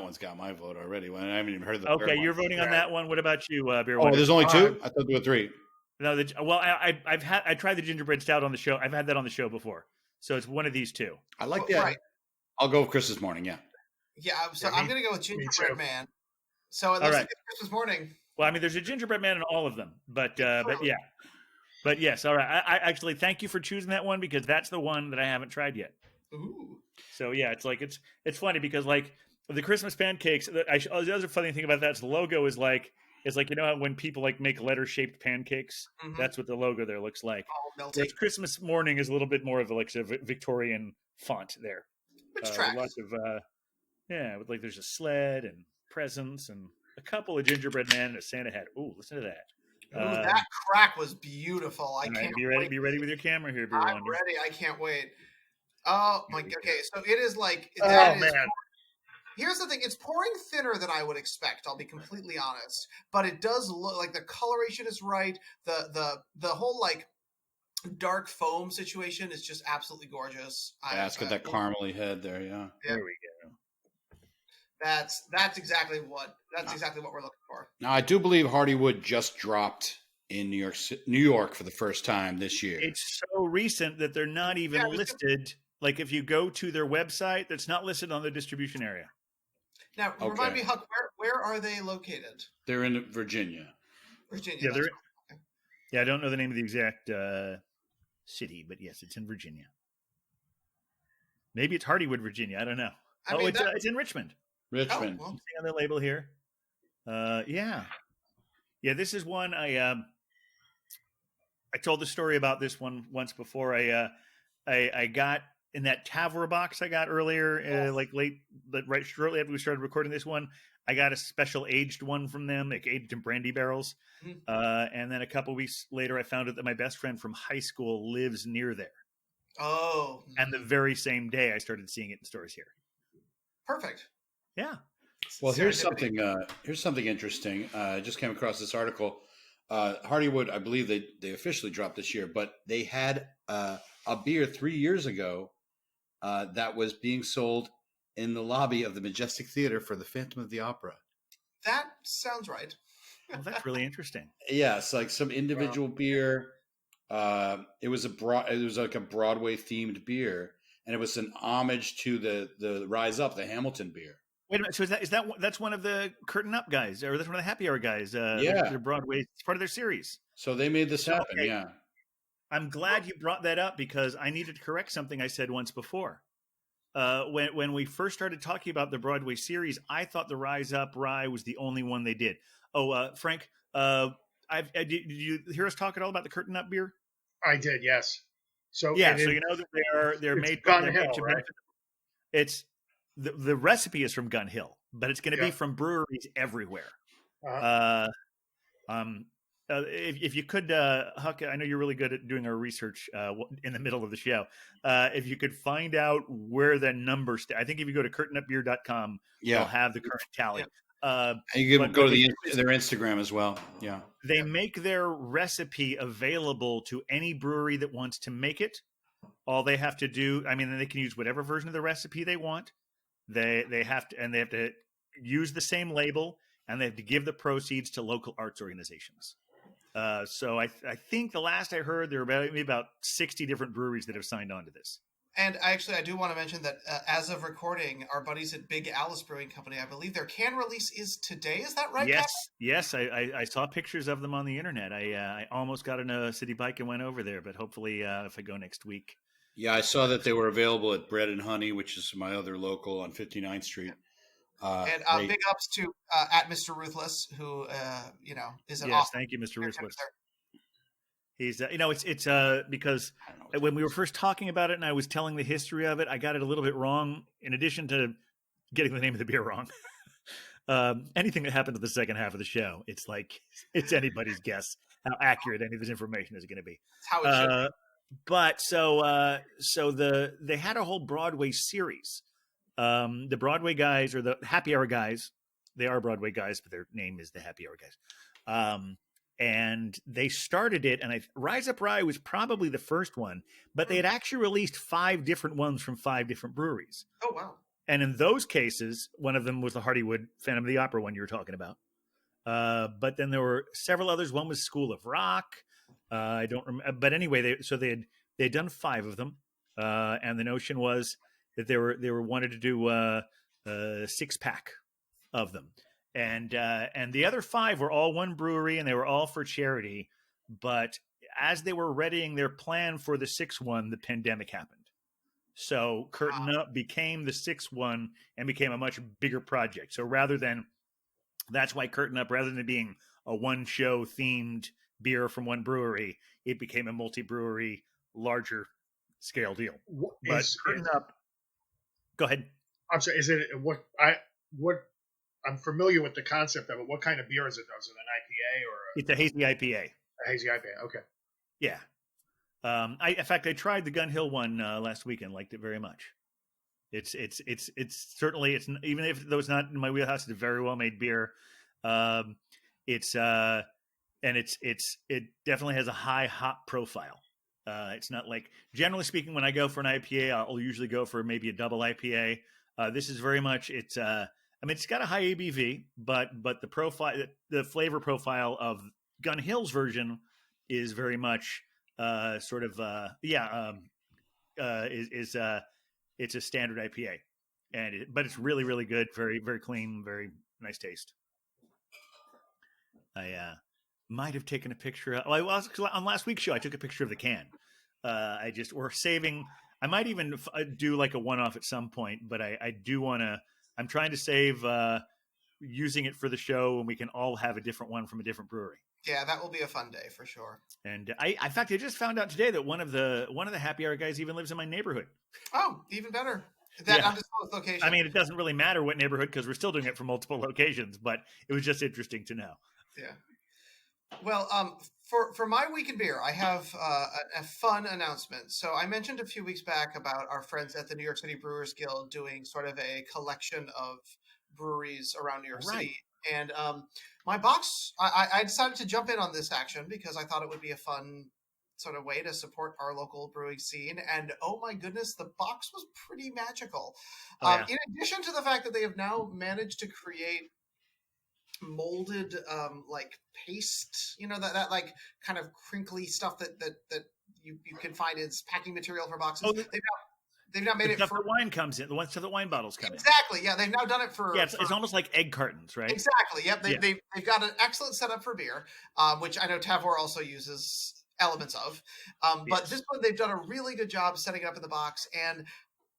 one's got my vote already. I haven't even heard the Okay, third you're one. voting on that one. What about you, Beer Oh, Wonder? there's only two? I thought there were three. No, well, I tried the gingerbread stout on the show. I've had that on the show before, so it's one of these two. I like that. Right. I'll go with Christmas Morning. Yeah. Yeah, so Yeah, I'm going to go with Gingerbread Man. So it All looks right. like it's Christmas Morning. Well, I mean, there's a gingerbread man in all of them, but yeah, but yes. All right. I actually thank you for choosing that one because that's the one that I haven't tried yet. Ooh. So yeah, it's funny because like the Christmas pancakes. The other funny thing about that is the logo is like you know when people like make letter shaped pancakes. Mhm. That's what the logo there looks like. All melty. Whereas Christmas Morning is a little bit more of like a Victorian font there. Which With tracks? lots of with like there's a sled and presents and a couple of gingerbread man and a Santa hat. Ooh, listen to that. Ooh, that crack was beautiful. I All right, can't be ready. wait. Be ready with your camera here, Beer I'm Wonder. ready. I can't wait. Oh my. Here we Okay, so it is like. Oh that is- man, Here's the thing: it's pouring thinner than I would expect. I'll be completely honest, but it does look like the coloration is right. The whole like dark foam situation is just absolutely gorgeous. Yeah, it's got that caramely head there. Yeah. There we go. That's exactly what we're looking for. Now, I do believe Hardywood just dropped in New York for the first time this year. It's so recent that they're not even Yeah, it was- listed. Like if you go to their website, that's not listed on the distribution area. Now, Okay. remind me, Huck, where are they located? They're in Virginia. Virginia. Yeah, that's they're. Yeah, I don't know the name of the exact city, but yes, it's in Virginia. Maybe it's Hardywood, Virginia. I don't know. I mean, It's in Richmond. Richmond. Oh, well, You see on the label here. Yeah. This is one I told the story about this one once before. I got in that Tavor box I got earlier, like right shortly after we started recording this one. I got a special aged one from them, like aged in brandy barrels. Mhm. And then a couple weeks later, I found out that my best friend from high school lives near there. oh, And the very same day, I started seeing it in stores here. perfect. Yeah. Well, here's Serendipity. something interesting. I just came across this article. Hardywood, I believe they officially dropped this year, but they had a beer 3 years ago that was being sold in the lobby of the Majestic Theater for the Phantom of the Opera. That sounds right. Well, that's really interesting. Yeah, it's like some individual beer. It was like a Broadway themed beer, and it was an homage to the Rise Up, the Hamilton beer. Wait a minute. So that's one of the Curtain Up guys, or that's one of the Happy Hour guys? Yeah. They're Broadway. It's part of their series. So they made this happen. Okay. Yeah. I'm glad you brought that up because I needed to correct something I said once before. When we first started talking about the Broadway series, I thought the Rise Up Rye was the only one they did. Oh, Frank, did you hear us talk at all about the Curtain Up beer? I did. Yes. So Yeah, it so is- you know that they're it's made. Gun they're made Hill, to right? benefit- It's the recipe is from Gun Hill, but it's going to be Yeah. from breweries everywhere. Uh, If you could, Huck, I know you're really good at doing our research in the middle of the show. If you could find out where the numbers, I think if you go to curtainupbeer.com, they'll Yeah. have the current tally. And you can But- go but to their Instagram as well. Yeah. They make their recipe available to any brewery that wants to make it. All they have to do, I mean, they can use whatever version of the recipe they want. They have to use the same label, and they have to give the proceeds to local arts organizations. So I think the last I heard, there were maybe about 60 different breweries that have signed on to this. And actually, I do want to mention that as of recording, our buddies at Big Alice Brewing Company, I believe their can release is today. Is that right? Yes. I saw pictures of them on the internet. I almost got in a city bike and went over there, but hopefully if I go next week. Yeah, I saw that they were available at Bread and Honey, which is my other local on 59th Street. And big ups to at Mr. Ruthless, who is an Yes, awesome. thank you, Mr. Ruthless. He's it's because I don't know. What when we were first talking about it and I was telling the history of it, I got it a little bit wrong. In addition to getting the name of the beer wrong, anything that happened to the second half of the show, it's like it's anybody's guess how accurate any of this information is going to be. It's how it should be. But they had a whole Broadway series. The Broadway guys, or the Happy Hour guys, they are Broadway guys, but their name is the Happy Hour guys. And they started it, and Rise Up Rye was probably the first one, but they had actually released 5 different ones from 5 different breweries. Oh, wow. And in those cases, one of them was the Hardywood Phantom of the Opera one you were talking about. But then there were several others. One was School of Rock. I don't remember, but anyway, they'd done 5 of them, and the notion was that they were wanted to do a 6-pack of them, and the other 5 were all one brewery, and they were all for charity. But as they were readying their plan for the 6th one, the pandemic happened. So Curtain Up became the 6th one and became a much bigger project. So that's why Curtain Up, rather than being a one show themed beer from one brewery, it became a multi-brewery, larger scale deal. But Curtain Up, go ahead. I'm sorry. Is it what I'm familiar with the concept of it? What kind of beer is it? Though? Is it an IPA or It's a hazy IPA. a hazy IPA? Okay. Yeah. In fact, I tried the Gun Hill one last weekend. Liked it very much. It's certainly even if though it's not in my wheelhouse, it's a very well made beer. It definitely has a high hop profile. It's not like, generally speaking, when I go for an IPA, I'll usually go for maybe a double IPA. This is very much it's got a high ABV, but the profile, the flavor profile of Gun Hill's version is very much it's a standard IPA, but it's really, really good. Very, very clean, very nice taste. I might have taken a picture. On last week's show, I took a picture of the can. We're saving. I might even do like a one-off at some point, but I do want to. I'm trying to save using it for the show, and we can all have a different one from a different brewery. Yeah, that will be a fun day for sure. And in fact, I just found out today that one of the Happy Hour guys even lives in my neighborhood. Oh, even better. That Yeah. undisclosed location. I mean, it doesn't really matter what neighborhood because we're still doing it for multiple locations, but it was just interesting to know. Yeah. Well, for my week in beer, I have a fun announcement. So I mentioned a few weeks back about our friends at the New York City Brewers Guild doing sort of a collection of breweries around New York Right. City. And my box, I decided to jump in on this action because I thought it would be a fun sort of way to support our local brewing scene. And oh my goodness, the box was pretty magical. Yeah. In addition to the fact that they have now managed to create molded like paste, that like kind of crinkly stuff that you can find as packing material for boxes. They've now made The it stuff for that wine comes in, the ones that the wine bottles come exactly. Yeah, they've now done it for in. Yeah, it's almost like egg cartons, right? exactly. Yep, Yeah. they've got an excellent setup for beer, which I know Tavor also uses elements of. But Yes. this one they've done a really good job setting it up in the box, and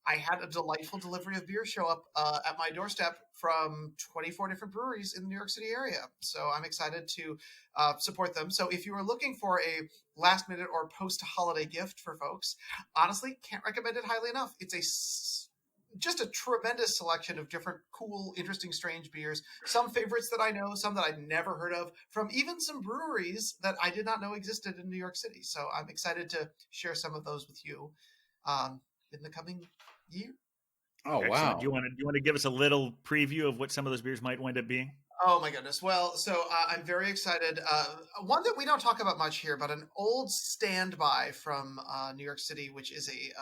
I had a delightful delivery of beer show up at my doorstep from 24 different breweries in the New York City area. So I'm excited to support them. So if you are looking for a last minute or post holiday gift for folks, honestly, can't recommend it highly enough. It's just a tremendous selection of different cool, interesting, strange beers. Some favorites that I know, some that I'd never heard of, from even some breweries that I did not know existed in New York City. So I'm excited to share some of those with you in the coming year. Oh Excellent. wow! Do you want to give us a little preview of what some of those beers might wind up being? Oh my goodness. Well, so I'm very excited. One that we don't talk about much here, but an old standby from New York City, which is a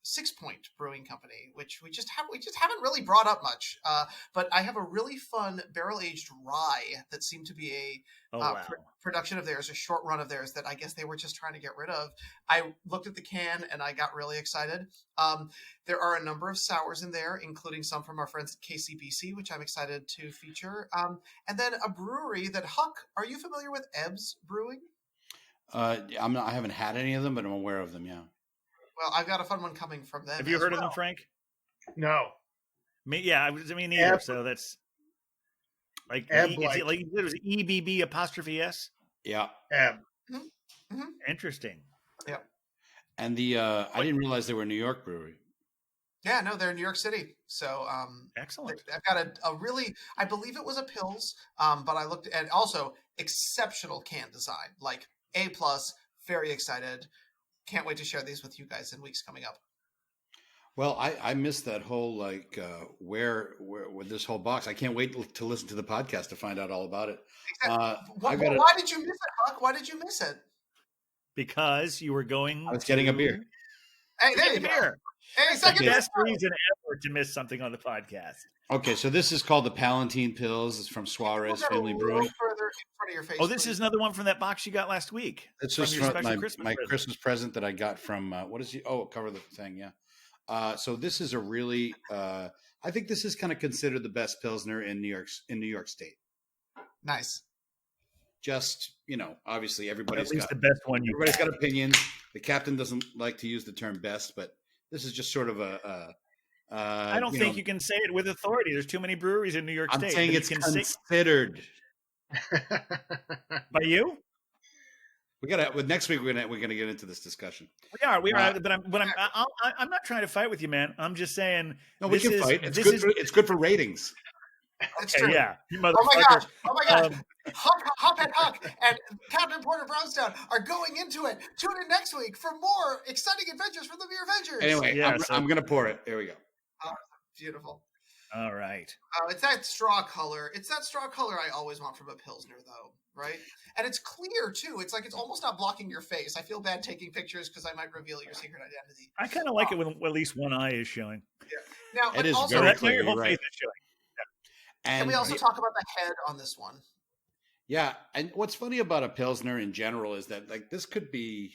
Six Point Brewing Company, which we just haven't really brought up much. But I have a really fun barrel aged rye that seemed to be a production of theirs, a short run of theirs that I guess they were just trying to get rid of. I looked at the can and I got really excited. There are a number of sours in there, including some from our friends at KCBC, which I'm excited to feature. And then a brewery that Huck, are you familiar with Ebbs Brewing? I'm not. I haven't had any of them, but I'm aware of them. Yeah. Well, I've got a fun one coming from them. Have you heard of them, Frank? No. I mean neither. So that's like Ebb, it was EBB apostrophe S. Yeah. Ebb. Mm-hmm. Interesting. And I didn't realize they were a New York brewery. Yeah, no, they're in New York City. So Excellent. I've got a really, I believe it was a Pils, but I looked at also exceptional can design, like A+, very excited. Can't wait to share these with you guys in weeks coming up. Well, I missed that whole where with this whole box. I can't wait to listen to the podcast to find out all about it. Why did you miss it, Huck? Why did you miss it? Because you were going. I was getting a beer. Hey, there you go. Beer. Hey, It's the best reason ever to miss something on the podcast. Okay, so this is called the Palatine Pils. It's from Suarez Family Brewing. Further in front of your face, This is another one from that box you got last week. This from was your from special my present. Christmas present that I got from what is he? Oh, cover the thing, yeah. So this is a really, I think this is kind of considered the best Pilsner in New York State. Nice. Just obviously everybody's At least got the best one. everybody's got opinions. The captain doesn't like to use the term best, but this is just sort of I don't think you can say it with authority. There's too many breweries in New York I'm State. saying But it's you can say considered. by you. We got next week. We're gonna get into this discussion. We are. But I'm not trying to fight with you, man. I'm just saying. No, we can fight. It's good for ratings. That's Okay, true. yeah. You Oh my gosh! Oh my gosh! Um, Hop and Huck and Captain Porter Brownstown are going into it. Tune in next week for more exciting adventures from the Beer Avengers. Anyway, Yeah, I'm gonna pour it. Here we go. Oh, beautiful. All right. Oh, it's that straw color. It's that straw color I always want from a Pilsner, though, right? And it's clear, too. It's like it's almost not blocking your face. I feel bad taking pictures because I might reveal your secret identity. I kind of like it when at least one eye is showing. Now, It is also, very That's clear. your whole You're face right. is showing. can we also talk about the head on this one? Yeah, and what's funny about a Pilsner in general is that this could be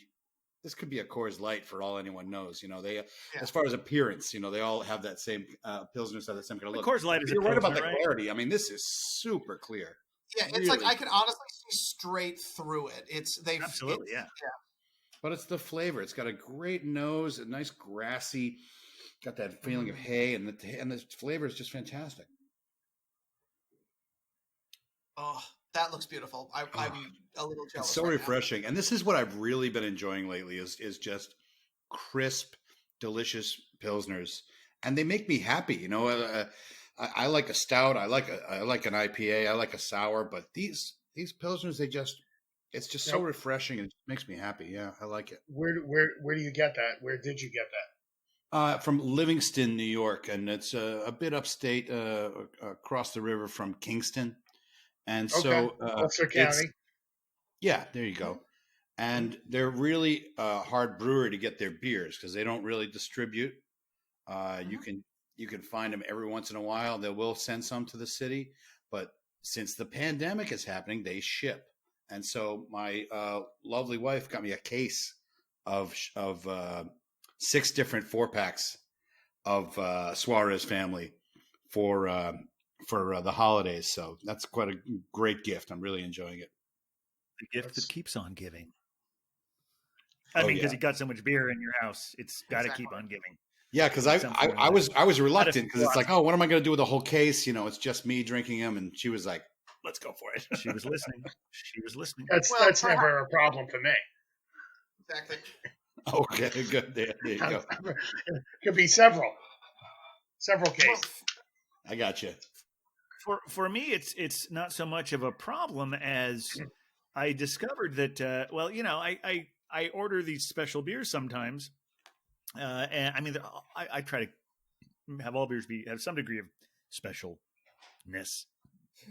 a Coors Light for all anyone knows. They as far as appearance, they all have that same Pilsners have the same kind of The look. Coors Light is You're a right about Pilsner, the right? clarity. I mean, this is super clear. Yeah, it's like I can honestly see straight through it. Absolutely, yeah. But it's the flavor. It's got a great nose, a nice grassy, got that feeling of hay, and the flavor is just fantastic. Oh, that looks beautiful. I'm a little jealous. It's so right refreshing, and this is what I've really been enjoying lately is just crisp, delicious pilsners, and they make me happy. I like a stout, I like an IPA, I like a sour, but these pilsners, it's just so refreshing and it makes me happy. Yeah, I like it. Where do you get that? Where did you get that? From Livingston, New York, and it's a bit upstate, across the river from Kingston. And so, Ulster County. Yeah, there you go. And they're really a hard brewery to get their beers because they don't really distribute. You can find them every once in a while. They will send some to the city, but since the pandemic is happening, they ship. And so my lovely wife got me a case of 6 different 4-packs of Suarez Family for the holidays. So that's quite a great gift. I'm really enjoying it. The gift that keeps on giving. Because you got so much beer in your house, it's got to keep on giving. Yeah, because I was reluctant because it's like, oh, what am I going to do with the whole case? It's just me drinking them, and she was like, let's go for it. She was listening. She was listening. That's never a problem for me. Exactly. Okay, good. There you go. Could be several cases. I got you. For me, it's not so much of a problem as I discovered that. I order these special beers sometimes, and I mean, I try to have all beers have some degree of specialness,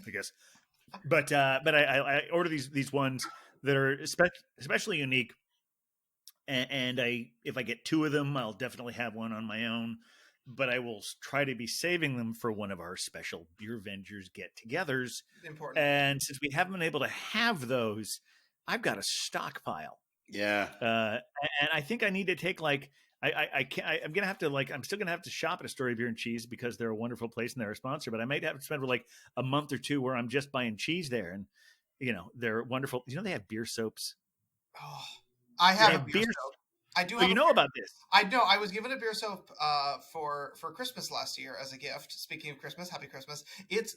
I guess. But I order these ones that are especially unique, and if I get 2 of them, I'll definitely have one on my own. But I will try to be saving them for one of our special Beer Avengers get-togethers. Important. And since we haven't been able to have those, I've got a stockpile. Yeah. And I think I need to take I'm gonna have to I'm still gonna have to shop at Astoria Beer and Cheese because they're a wonderful place and they're a sponsor. But I might have to spend a month or 2 where I'm just buying cheese there, and they're wonderful. They have beer soaps. Oh, I have a beer soap. I do. Oh, have you a know beer- about this? I know. I was given a beer soap for Christmas last year as a gift. Speaking of Christmas, happy Christmas!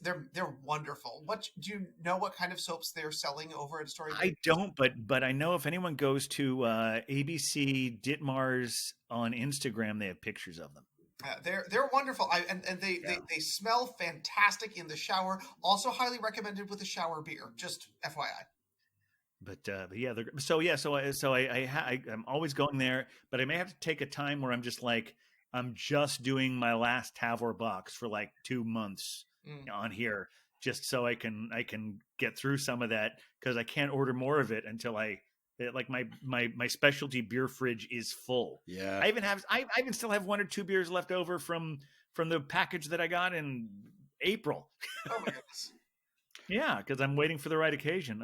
They're wonderful. What do you know? What kind of soaps they're selling over at Story? I don't, but I know if anyone goes to ABC Ditmars on Instagram, they have pictures of them. They're wonderful. They smell fantastic in the shower. Also highly recommended with a shower beer. Just FYI. But yeah, I'm always going there, but I may have to take a time where I'm just doing my last Tavor box for like 2 months on here, just so I can get through some of that, because I can't order more of it until my specialty beer fridge is full. Yeah. I even still have 1 or 2 beers left over from the package that I got in April. Oh my goodness. Yeah, because I'm waiting for the right occasion.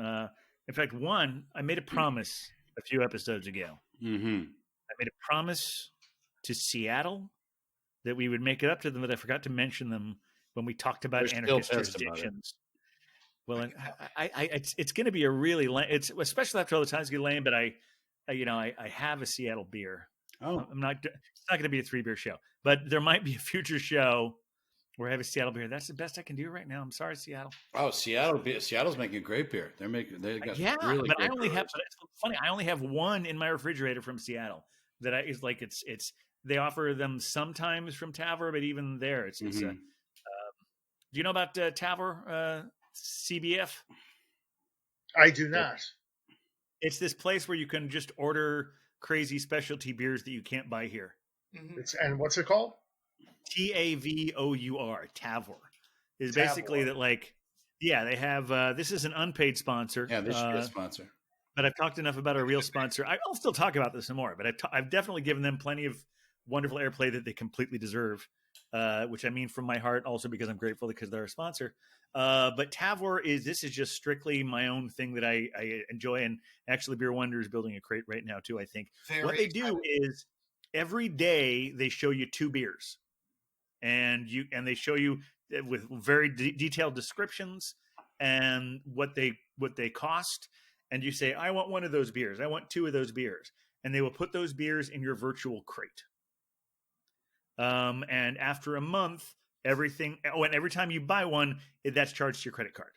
In fact, I made a promise a few episodes ago. Mm-hmm. I made a promise to Seattle that we would make it up to them, but I forgot to mention them when we talked about They're anarchist still pissed about it. jurisdictions. Well, it's going to be a really it's especially after all the time it's going to be lame. But I have a Seattle beer. Oh, I'm not. It's not going to be a 3-beer show, but there might be a future show where I have a Seattle beer. That's the best I can do right now. I'm sorry, Seattle. Seattle's making great beer. They got really but great I only have. brewers. But it's funny. I only have one in my refrigerator from Seattle that is like it's. They offer them sometimes from Tavor, but even there, it's. Mhm. Do you know about Tavor CBF? I do not. It's this place where you can just order crazy specialty beers that you can't buy here. Mhm. And what's it called? Tavour. Tavor is Tavor. basically that. Like, yeah, they have. This is an unpaid sponsor. Yeah, this should be a sponsor. But I've talked enough about our real sponsor. I'll still talk about this some more, but I've definitely given them plenty of wonderful airplay that they completely deserve, which I mean from my heart, also because I'm grateful because they're a sponsor. But Tavor is just strictly my own thing that I enjoy. And actually, Beer Wonder is building a crate right now, too, I think. Very What they do exciting. is every day they show you 2 beers. And they show you with very detailed descriptions and what they cost. And you say, I want 1 of those beers. I want 2 of those beers. And they will put those beers in your virtual crate. And after a month, every time you buy one, that's charged to your credit card.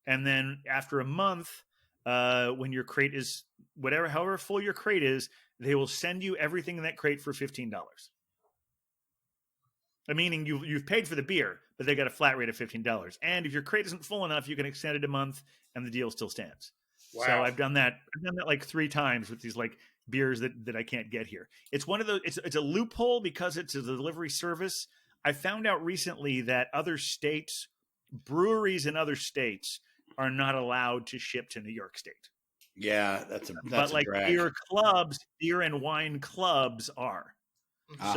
And then after a month, when your crate is however full your crate is, they will send you everything in that crate for $15. Meaning you've paid for the beer, but they got a flat rate of $15. And if your crate isn't full enough, you can extend it a month, and the deal still stands. Wow. So I've done that. Like 3 times with these like beers that I can't get here. It's one of those. It's a loophole because it's a delivery service. I found out recently that breweries in other states are not allowed to ship to New York State. Yeah, that's but a like drag. beer and wine clubs are. Uh-huh.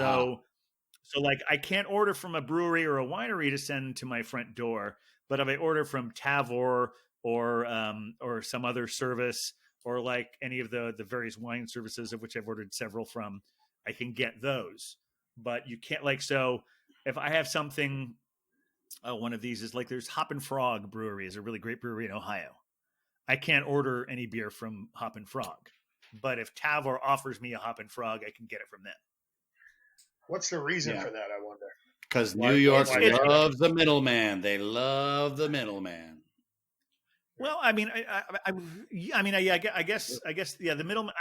So like I can't order from a brewery or a winery to send to my front door, but if I order from Tavor or some other service or like any of the various wine services of which I've ordered several from, I can get those. But you can't so if I have something, one of these is like there's Hop and Frog Brewery is a really great brewery in Ohio. I can't order any beer from Hop and Frog, but if Tavor offers me a Hop and Frog, I can get it from them. What's the reason for that, I wonder? Because New York loves the middleman. They love the middleman. Well, I mean, I guess, yeah, the middleman.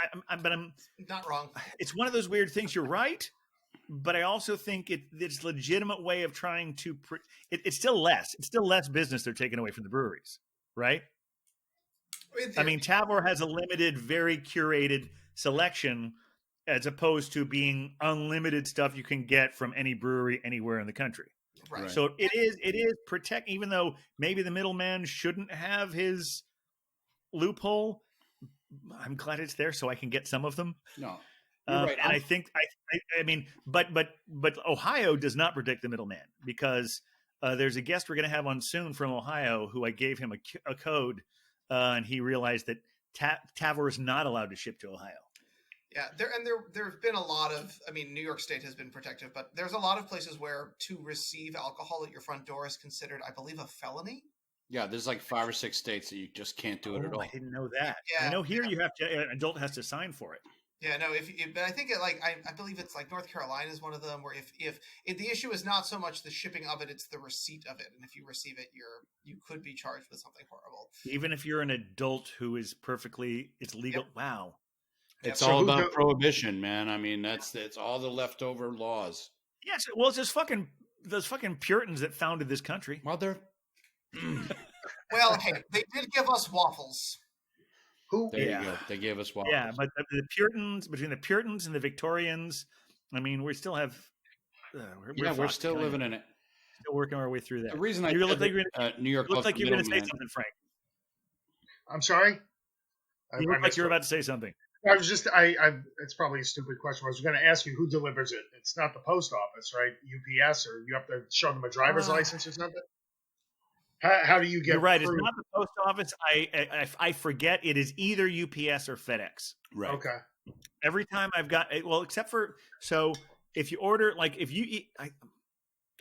But I'm not wrong. It's one of those weird things. You're right, but I also think it's a legitimate way of trying to. It's still less business they're taking away from the breweries, right? I mean, Tavor has a limited, very curated selection, as opposed to being unlimited stuff you can get from any brewery anywhere in the country. Right. So it is protect, even though maybe the middleman shouldn't have his loophole. I'm glad it's there so I can get some of them. No, you're right. And I think I mean, but Ohio does not protect the middleman because there's a guest we're going to have on soon from Ohio who I gave him a code, and he realized that Tavor is not allowed to ship to Ohio. Yeah, there have been a lot of. I mean, New York State has been protective, but there's a lot of places where to receive alcohol at your front door is considered, I believe, a felony. Yeah, there's like 5 or 6 states that you just can't do it at all. I didn't know that. Yeah, I know here you have to. An adult has to sign for it. Yeah, no. But I think I believe it's like North Carolina is one of them where if the issue is not so much the shipping of it, it's the receipt of it, and if you receive it, you could be charged with something horrible. Even if you're an adult who is it's legal. Yep. Wow. It's So all who about do- prohibition, man. I mean, it's all the leftover laws. Yes. Well, it's just those fucking Puritans that founded this country. Well, they're Well, hey, they did give us waffles. who there. Yeah. You go. They gave us waffles. Yeah, but the Puritans, between the Puritans and the Victorians, I mean, we still have. we're fucked, still kind of. living in it. Still working our way through that. The reason I You look said like you're New York look loves like the you're going to say middleman. something, Frank. I'm sorry. You look like you're about to say something. I was just I it's probably a stupid question. I was going to ask you who delivers it. It's not the post office, right? UPS, or you have to show them a driver's license or something. How do you get? You're right. proof? It's not the post office. I forget. It is either UPS or FedEx. Right. Okay. Every time I've got except for if you order if you eat,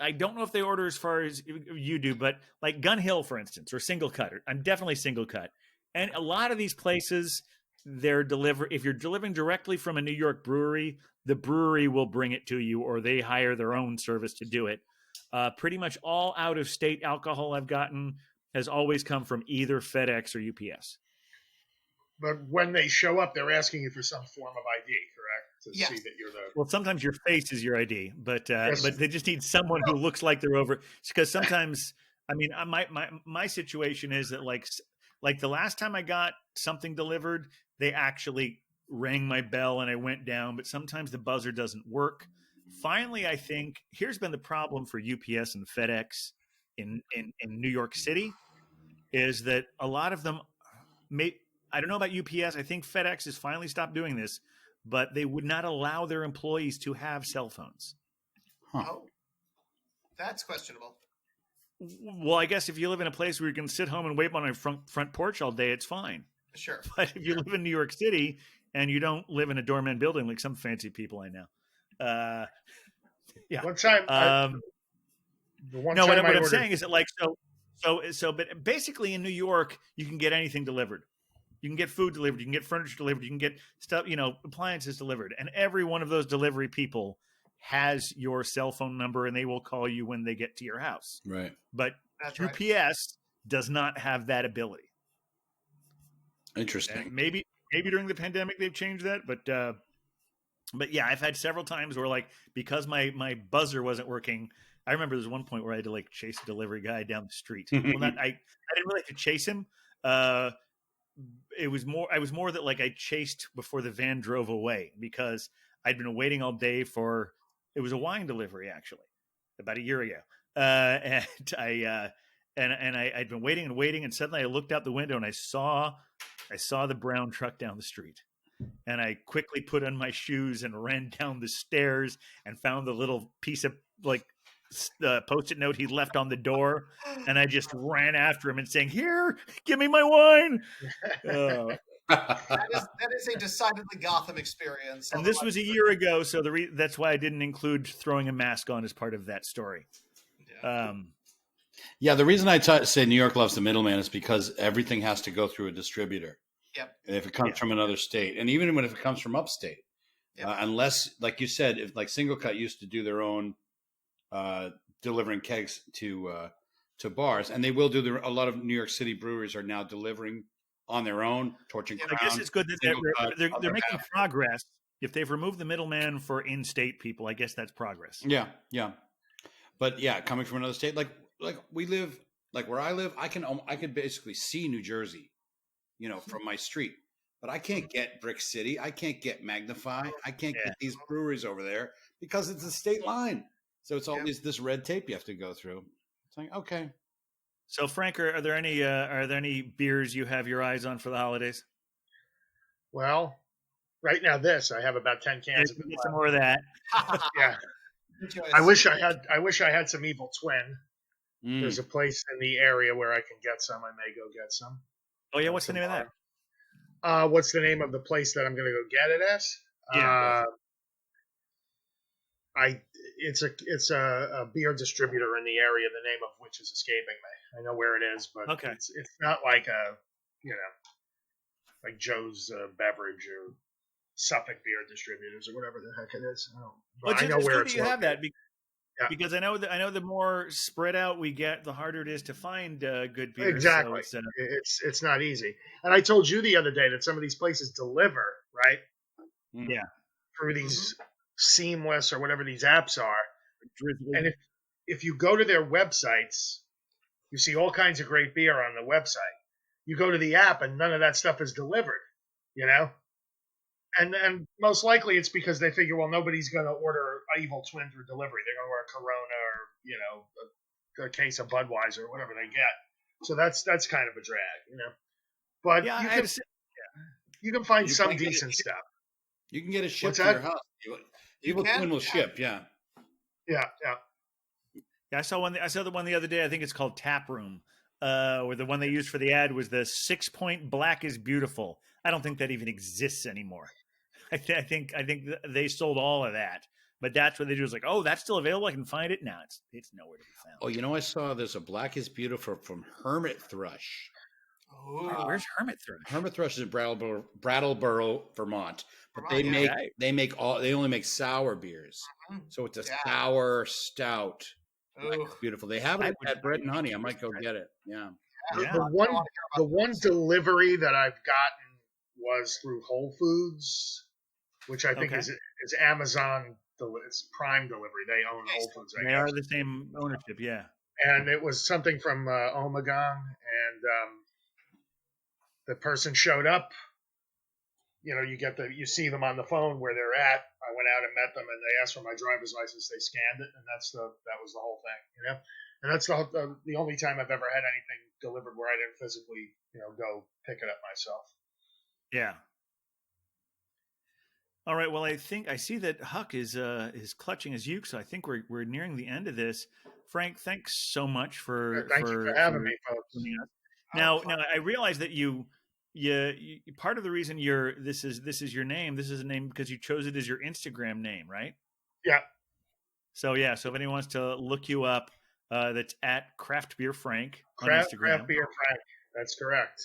I don't know if they order as far as you do, but like Gun Hill, for instance, or Single Cut. I'm definitely Single Cut, and a lot of these places if you're delivering directly from a New York brewery, the brewery will bring it to you, or they hire their own service to do it. Pretty much all out of state alcohol I've gotten has always come from either FedEx or UPS. But when they show up, they're asking you for some form of ID, correct? To Yes. see that you're the. Well, sometimes your face is your ID, but Yes. but they just need someone who looks like they're over. Because sometimes, I mean, my situation is that like the last time I got something delivered, they actually rang my bell and I went down. But sometimes the buzzer doesn't work. Finally, I think here's been the problem for UPS and FedEx in New York City is that a lot of them I don't know about UPS. I think FedEx has finally stopped doing this, but they would not allow their employees to have cell phones. Huh. Oh, that's questionable. Well, I guess if you live in a place where you can sit home and wait on a front porch all day, it's fine. Sure. But if you live in New York City and you don't live in a doorman building like some fancy people I know, yeah. One time, the one No, time what I I'm ordered, saying is that but basically in New York, you can get anything delivered. You can get food delivered. You can get furniture delivered. You can get stuff, appliances delivered. And every one of those delivery people has your cell phone number and they will call you when they get to your house. Right. But That's UPS right. does not have that ability. Interesting. And maybe during the pandemic they've changed that, but yeah, I've had several times where because my buzzer wasn't working. I remember there's one point where I had to chase a delivery guy down the street. Well, I didn't really have to chase him. I was more that I chased before the van drove away because I'd been waiting all day it was a wine delivery actually about a year ago. And I'd been waiting and waiting. And suddenly I looked out the window and I saw the brown truck down the street. And I quickly put on my shoes and ran down the stairs and found the little piece of Post-it note he left on the door, and I just ran after him and saying, "Here, give me my wine." That is a decidedly Gotham experience. And this was a year ago, so that's why I didn't include throwing a mask on as part of that story. Yeah. Yeah, the reason I say New York loves the middleman is because everything has to go through a distributor. Yep. If it comes from another state, and even if it comes from upstate, Yep. Unless, like you said, if Single Cut used to do their own delivering kegs to bars, and they will do a lot of New York City breweries are now delivering on their own, Torching Crown. I guess it's good that Single Cut, they're other making half. progress. If they've removed the middleman for in-state people, I guess that's progress. Yeah. But yeah, coming from another state, like we live, where I live, I can basically see New Jersey, from my street. But I can't get Brick City. I can't get Magnify. I can't get these breweries over there because it's a state line. So it's always this red tape you have to go through. It's like, okay. So, Frank, are there any beers you have your eyes on for the holidays? well, right now I have about 10 cans of it Get left. some more of that. Yeah, Good choice. I wish I had some Evil Twin. Mm. There's a place in the area where I can get some. I may go get some. Oh yeah, what's the name of that? What's the name of the place that I'm going to go get it at? Yeah. It's a beer distributor in the area, the name of which is escaping me. I know where it is, but Okay. it's not like like Joe's Beverage or Suffolk Beer Distributors or whatever the heck it is. Well, I know it's where good it's that you have that Yeah. because I know the more spread out we get, the harder it is to find good beer. Exactly. So It's not easy. And I told you the other day that some of these places deliver, right? Yeah. Through these Seamless or whatever these apps are. Drizzly. And if you go to their websites, you see all kinds of great beer on the website. You go to the app and none of that stuff is delivered, you know? And most likely it's because they figure, well, nobody's going to order Evil Twin through delivery. They're going to order Corona or, you know, a case of Budweiser or whatever they get. So that's kind of a drag, you know? But yeah, you can find You some can get decent stuff. You can get it shipped What's to that? your house. Evil can? Twin will ship. Yeah. Yeah. I saw the one the other day. I think it's called Tap Room. Where the one they used for the ad was the 6 Point Black is Beautiful. I don't think that even exists anymore. I think they sold all of that. But that's what they do. Is like, oh, that's still available. I can find it now. It's nowhere to be found. Oh, you know, I saw there's a Black is Beautiful from Hermit Thrush. Oh, Where's Hermit Thrush? Hermit Thrush is in Brattleboro, Vermont. But they Vermont, they only make sour beers. Mhm. So it's a Yeah. sour stout. Black Ooh. is Beautiful. They have it at Bread and Honey. I might go get it. Yeah. Yeah. The one delivery that I've gotten was through Whole Foods, which I think Okay. is Amazon. It's Prime Delivery. They own Whole Foods. I They guess. are the same ownership. Yeah. And it was something from Omegang, and the person showed up. You know, you see them on the phone where they're at. I went out and met them, and they asked for my driver's license. They scanned it, and that was the whole thing. You know, and that's the only time I've ever had anything delivered where I didn't physically, go pick it up myself. Yeah. All right. Well, I think I see that Huck is clutching his uke, so I think we're nearing the end of this. Frank, thanks so much for Thank you for having me, folks. Now, I realize that you part of the reason this is your name. This is a name because you chose it as your Instagram name, right? Yeah. So so if anyone wants to look you up, that's at Craft Beer Frank on Craft Instagram. Beer Frank. That's correct.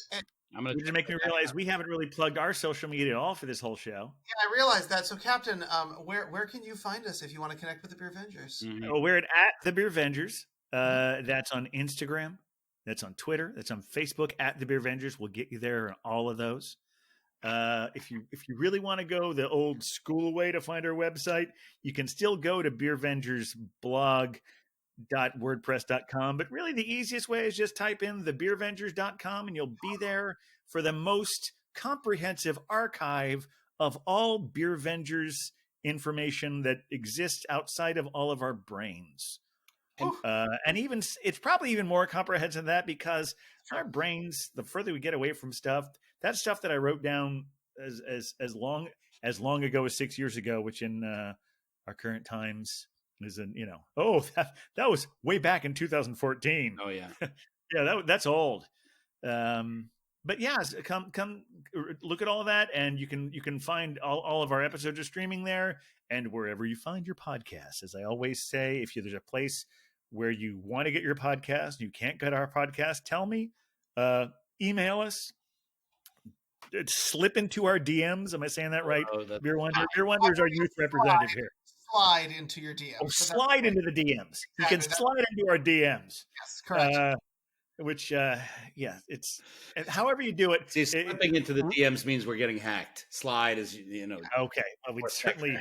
Which is making me realize we haven't really plugged our social media at all for this whole show. Yeah, I realized that. So, Captain, where can you find us if you want to connect with the Beer Vengers? Mhm. Well, we're at the Beer Vengers. That's on Instagram. That's on Twitter. That's on Facebook at the Beer Vengers. We'll get you there on all of those. If you really want to go the old school way to find our website, you can still go to beervengersblog.wordpress.com. But really the easiest way is just type in thebeervengers.com and you'll be there for the most comprehensive archive of all Beer Vengers information that exists outside of all of our brains. And even it's probably even more comprehensive than that because our brains, the further we get away from stuff, that stuff that I wrote down as long ago as 6 years ago, which in our current times is that was way back in 2014. Oh yeah. Yeah, that's old. But yeah, come look at all of that, and you can find all of our episodes are streaming there, and wherever you find your podcasts. As I always say, if there's a place where you want to get your podcast, you can't get our podcast, tell me, email us, slip into our DMs. Am I saying that right? Beer Wonder is our youth representative here. Slide into your DMs. Oh, slide into the DMs. You can slide into our DMs. Yes, correct. It's however you do it. See, slipping into the DMs means we're getting hacked. Slide is, Okay. Well, we'd certainly,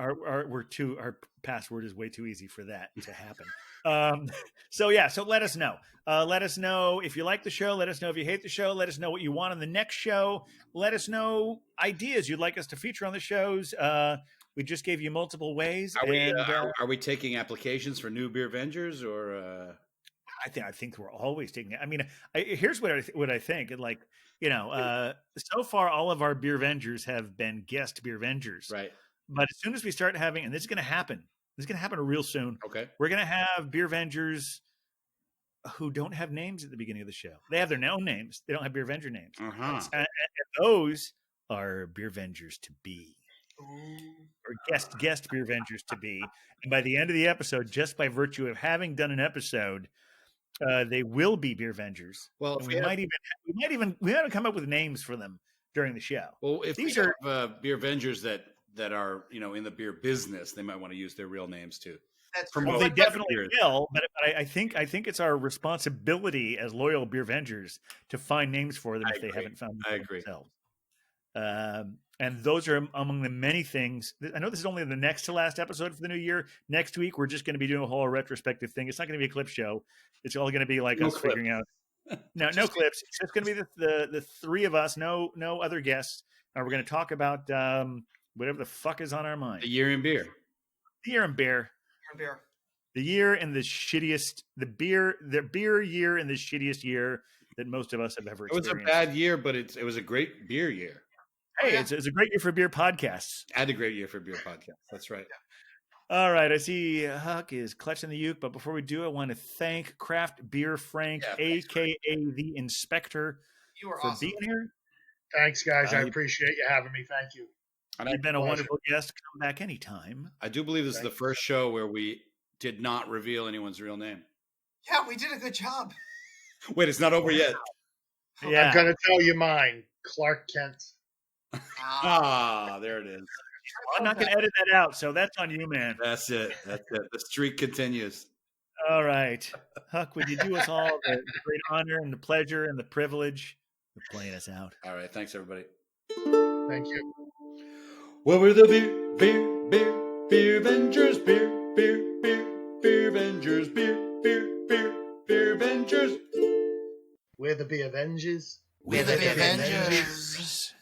our password is way too easy for that to happen. So let us know. Let us know if you like the show. Let us know if you hate the show. Let us know what you want on the next show. Let us know ideas you'd like us to feature on the shows. We just gave you multiple ways. Are we taking applications for new Beer Vengers or? I think we're always taking it. I mean, here's what I think. Like, so far all of our Beer Vengers have been guest Beer Vengers. Right. But as soon as we start having, and this is going to happen real soon. Okay. We're going to have Beer Vengers who don't have names at the beginning of the show. They have their own names. They don't have Beer Venger names. Uh-huh. And those are Beer Vengers to be. Or guest Beer Vengers to be. And by the end of the episode, just by virtue of having done an episode, they will be Beer Vengers. Well, we haven't come up with names for them during the show. Well, if These these are beer vengers that are in the beer business, they might want to use their real names too. That's Promote Well, they beer. definitely will, but I think it's our responsibility as loyal beer vengers to find names for them I if they agree. haven't found them I for agree. themselves. And those are among the many things. I know this is only the next to last episode for the new year. Next week, we're just going to be doing a whole retrospective thing. It's not going to be a clip show. It's all going to be like No us clip. figuring out. No clips. It's just going to be the three of us. No other guests. And we're going to talk about whatever the fuck is on our mind. The year in beer. The year in beer. beer. The year in the shittiest. The beer year in the shittiest year that most of us have ever It was experienced. a bad year, but it was a great beer year. Hey, Yeah. it's a great year for beer podcasts. Had a great year for beer podcast. That's right. All right, I see Huck is clutching the uke, but before we do, I want to thank Craft Beer Frank, Yeah, thanks, aka the Inspector, You are for awesome. being here. Thanks, guys. I you- appreciate you having me. Thank you. And You've been a pleasure. wonderful guest. Come back anytime. I do believe this is the Thanks. first show where we did not reveal anyone's real name. Yeah, we did a good job. Wait, it's not over yet. Yeah, I'm going to tell you mine. Clark Kent. Ah, there it is. I'm not going to edit that out, so that's on you, man. That's it. That's it. The streak continues. All right, Huck, would you do us all the great honor and the pleasure and the privilege of playing us out? All right. Thanks, everybody. Thank you. Well, we're the beer vengers, beer vengers, beer vengers. We're the Beer Avengers. We're the Avengers. Avengers.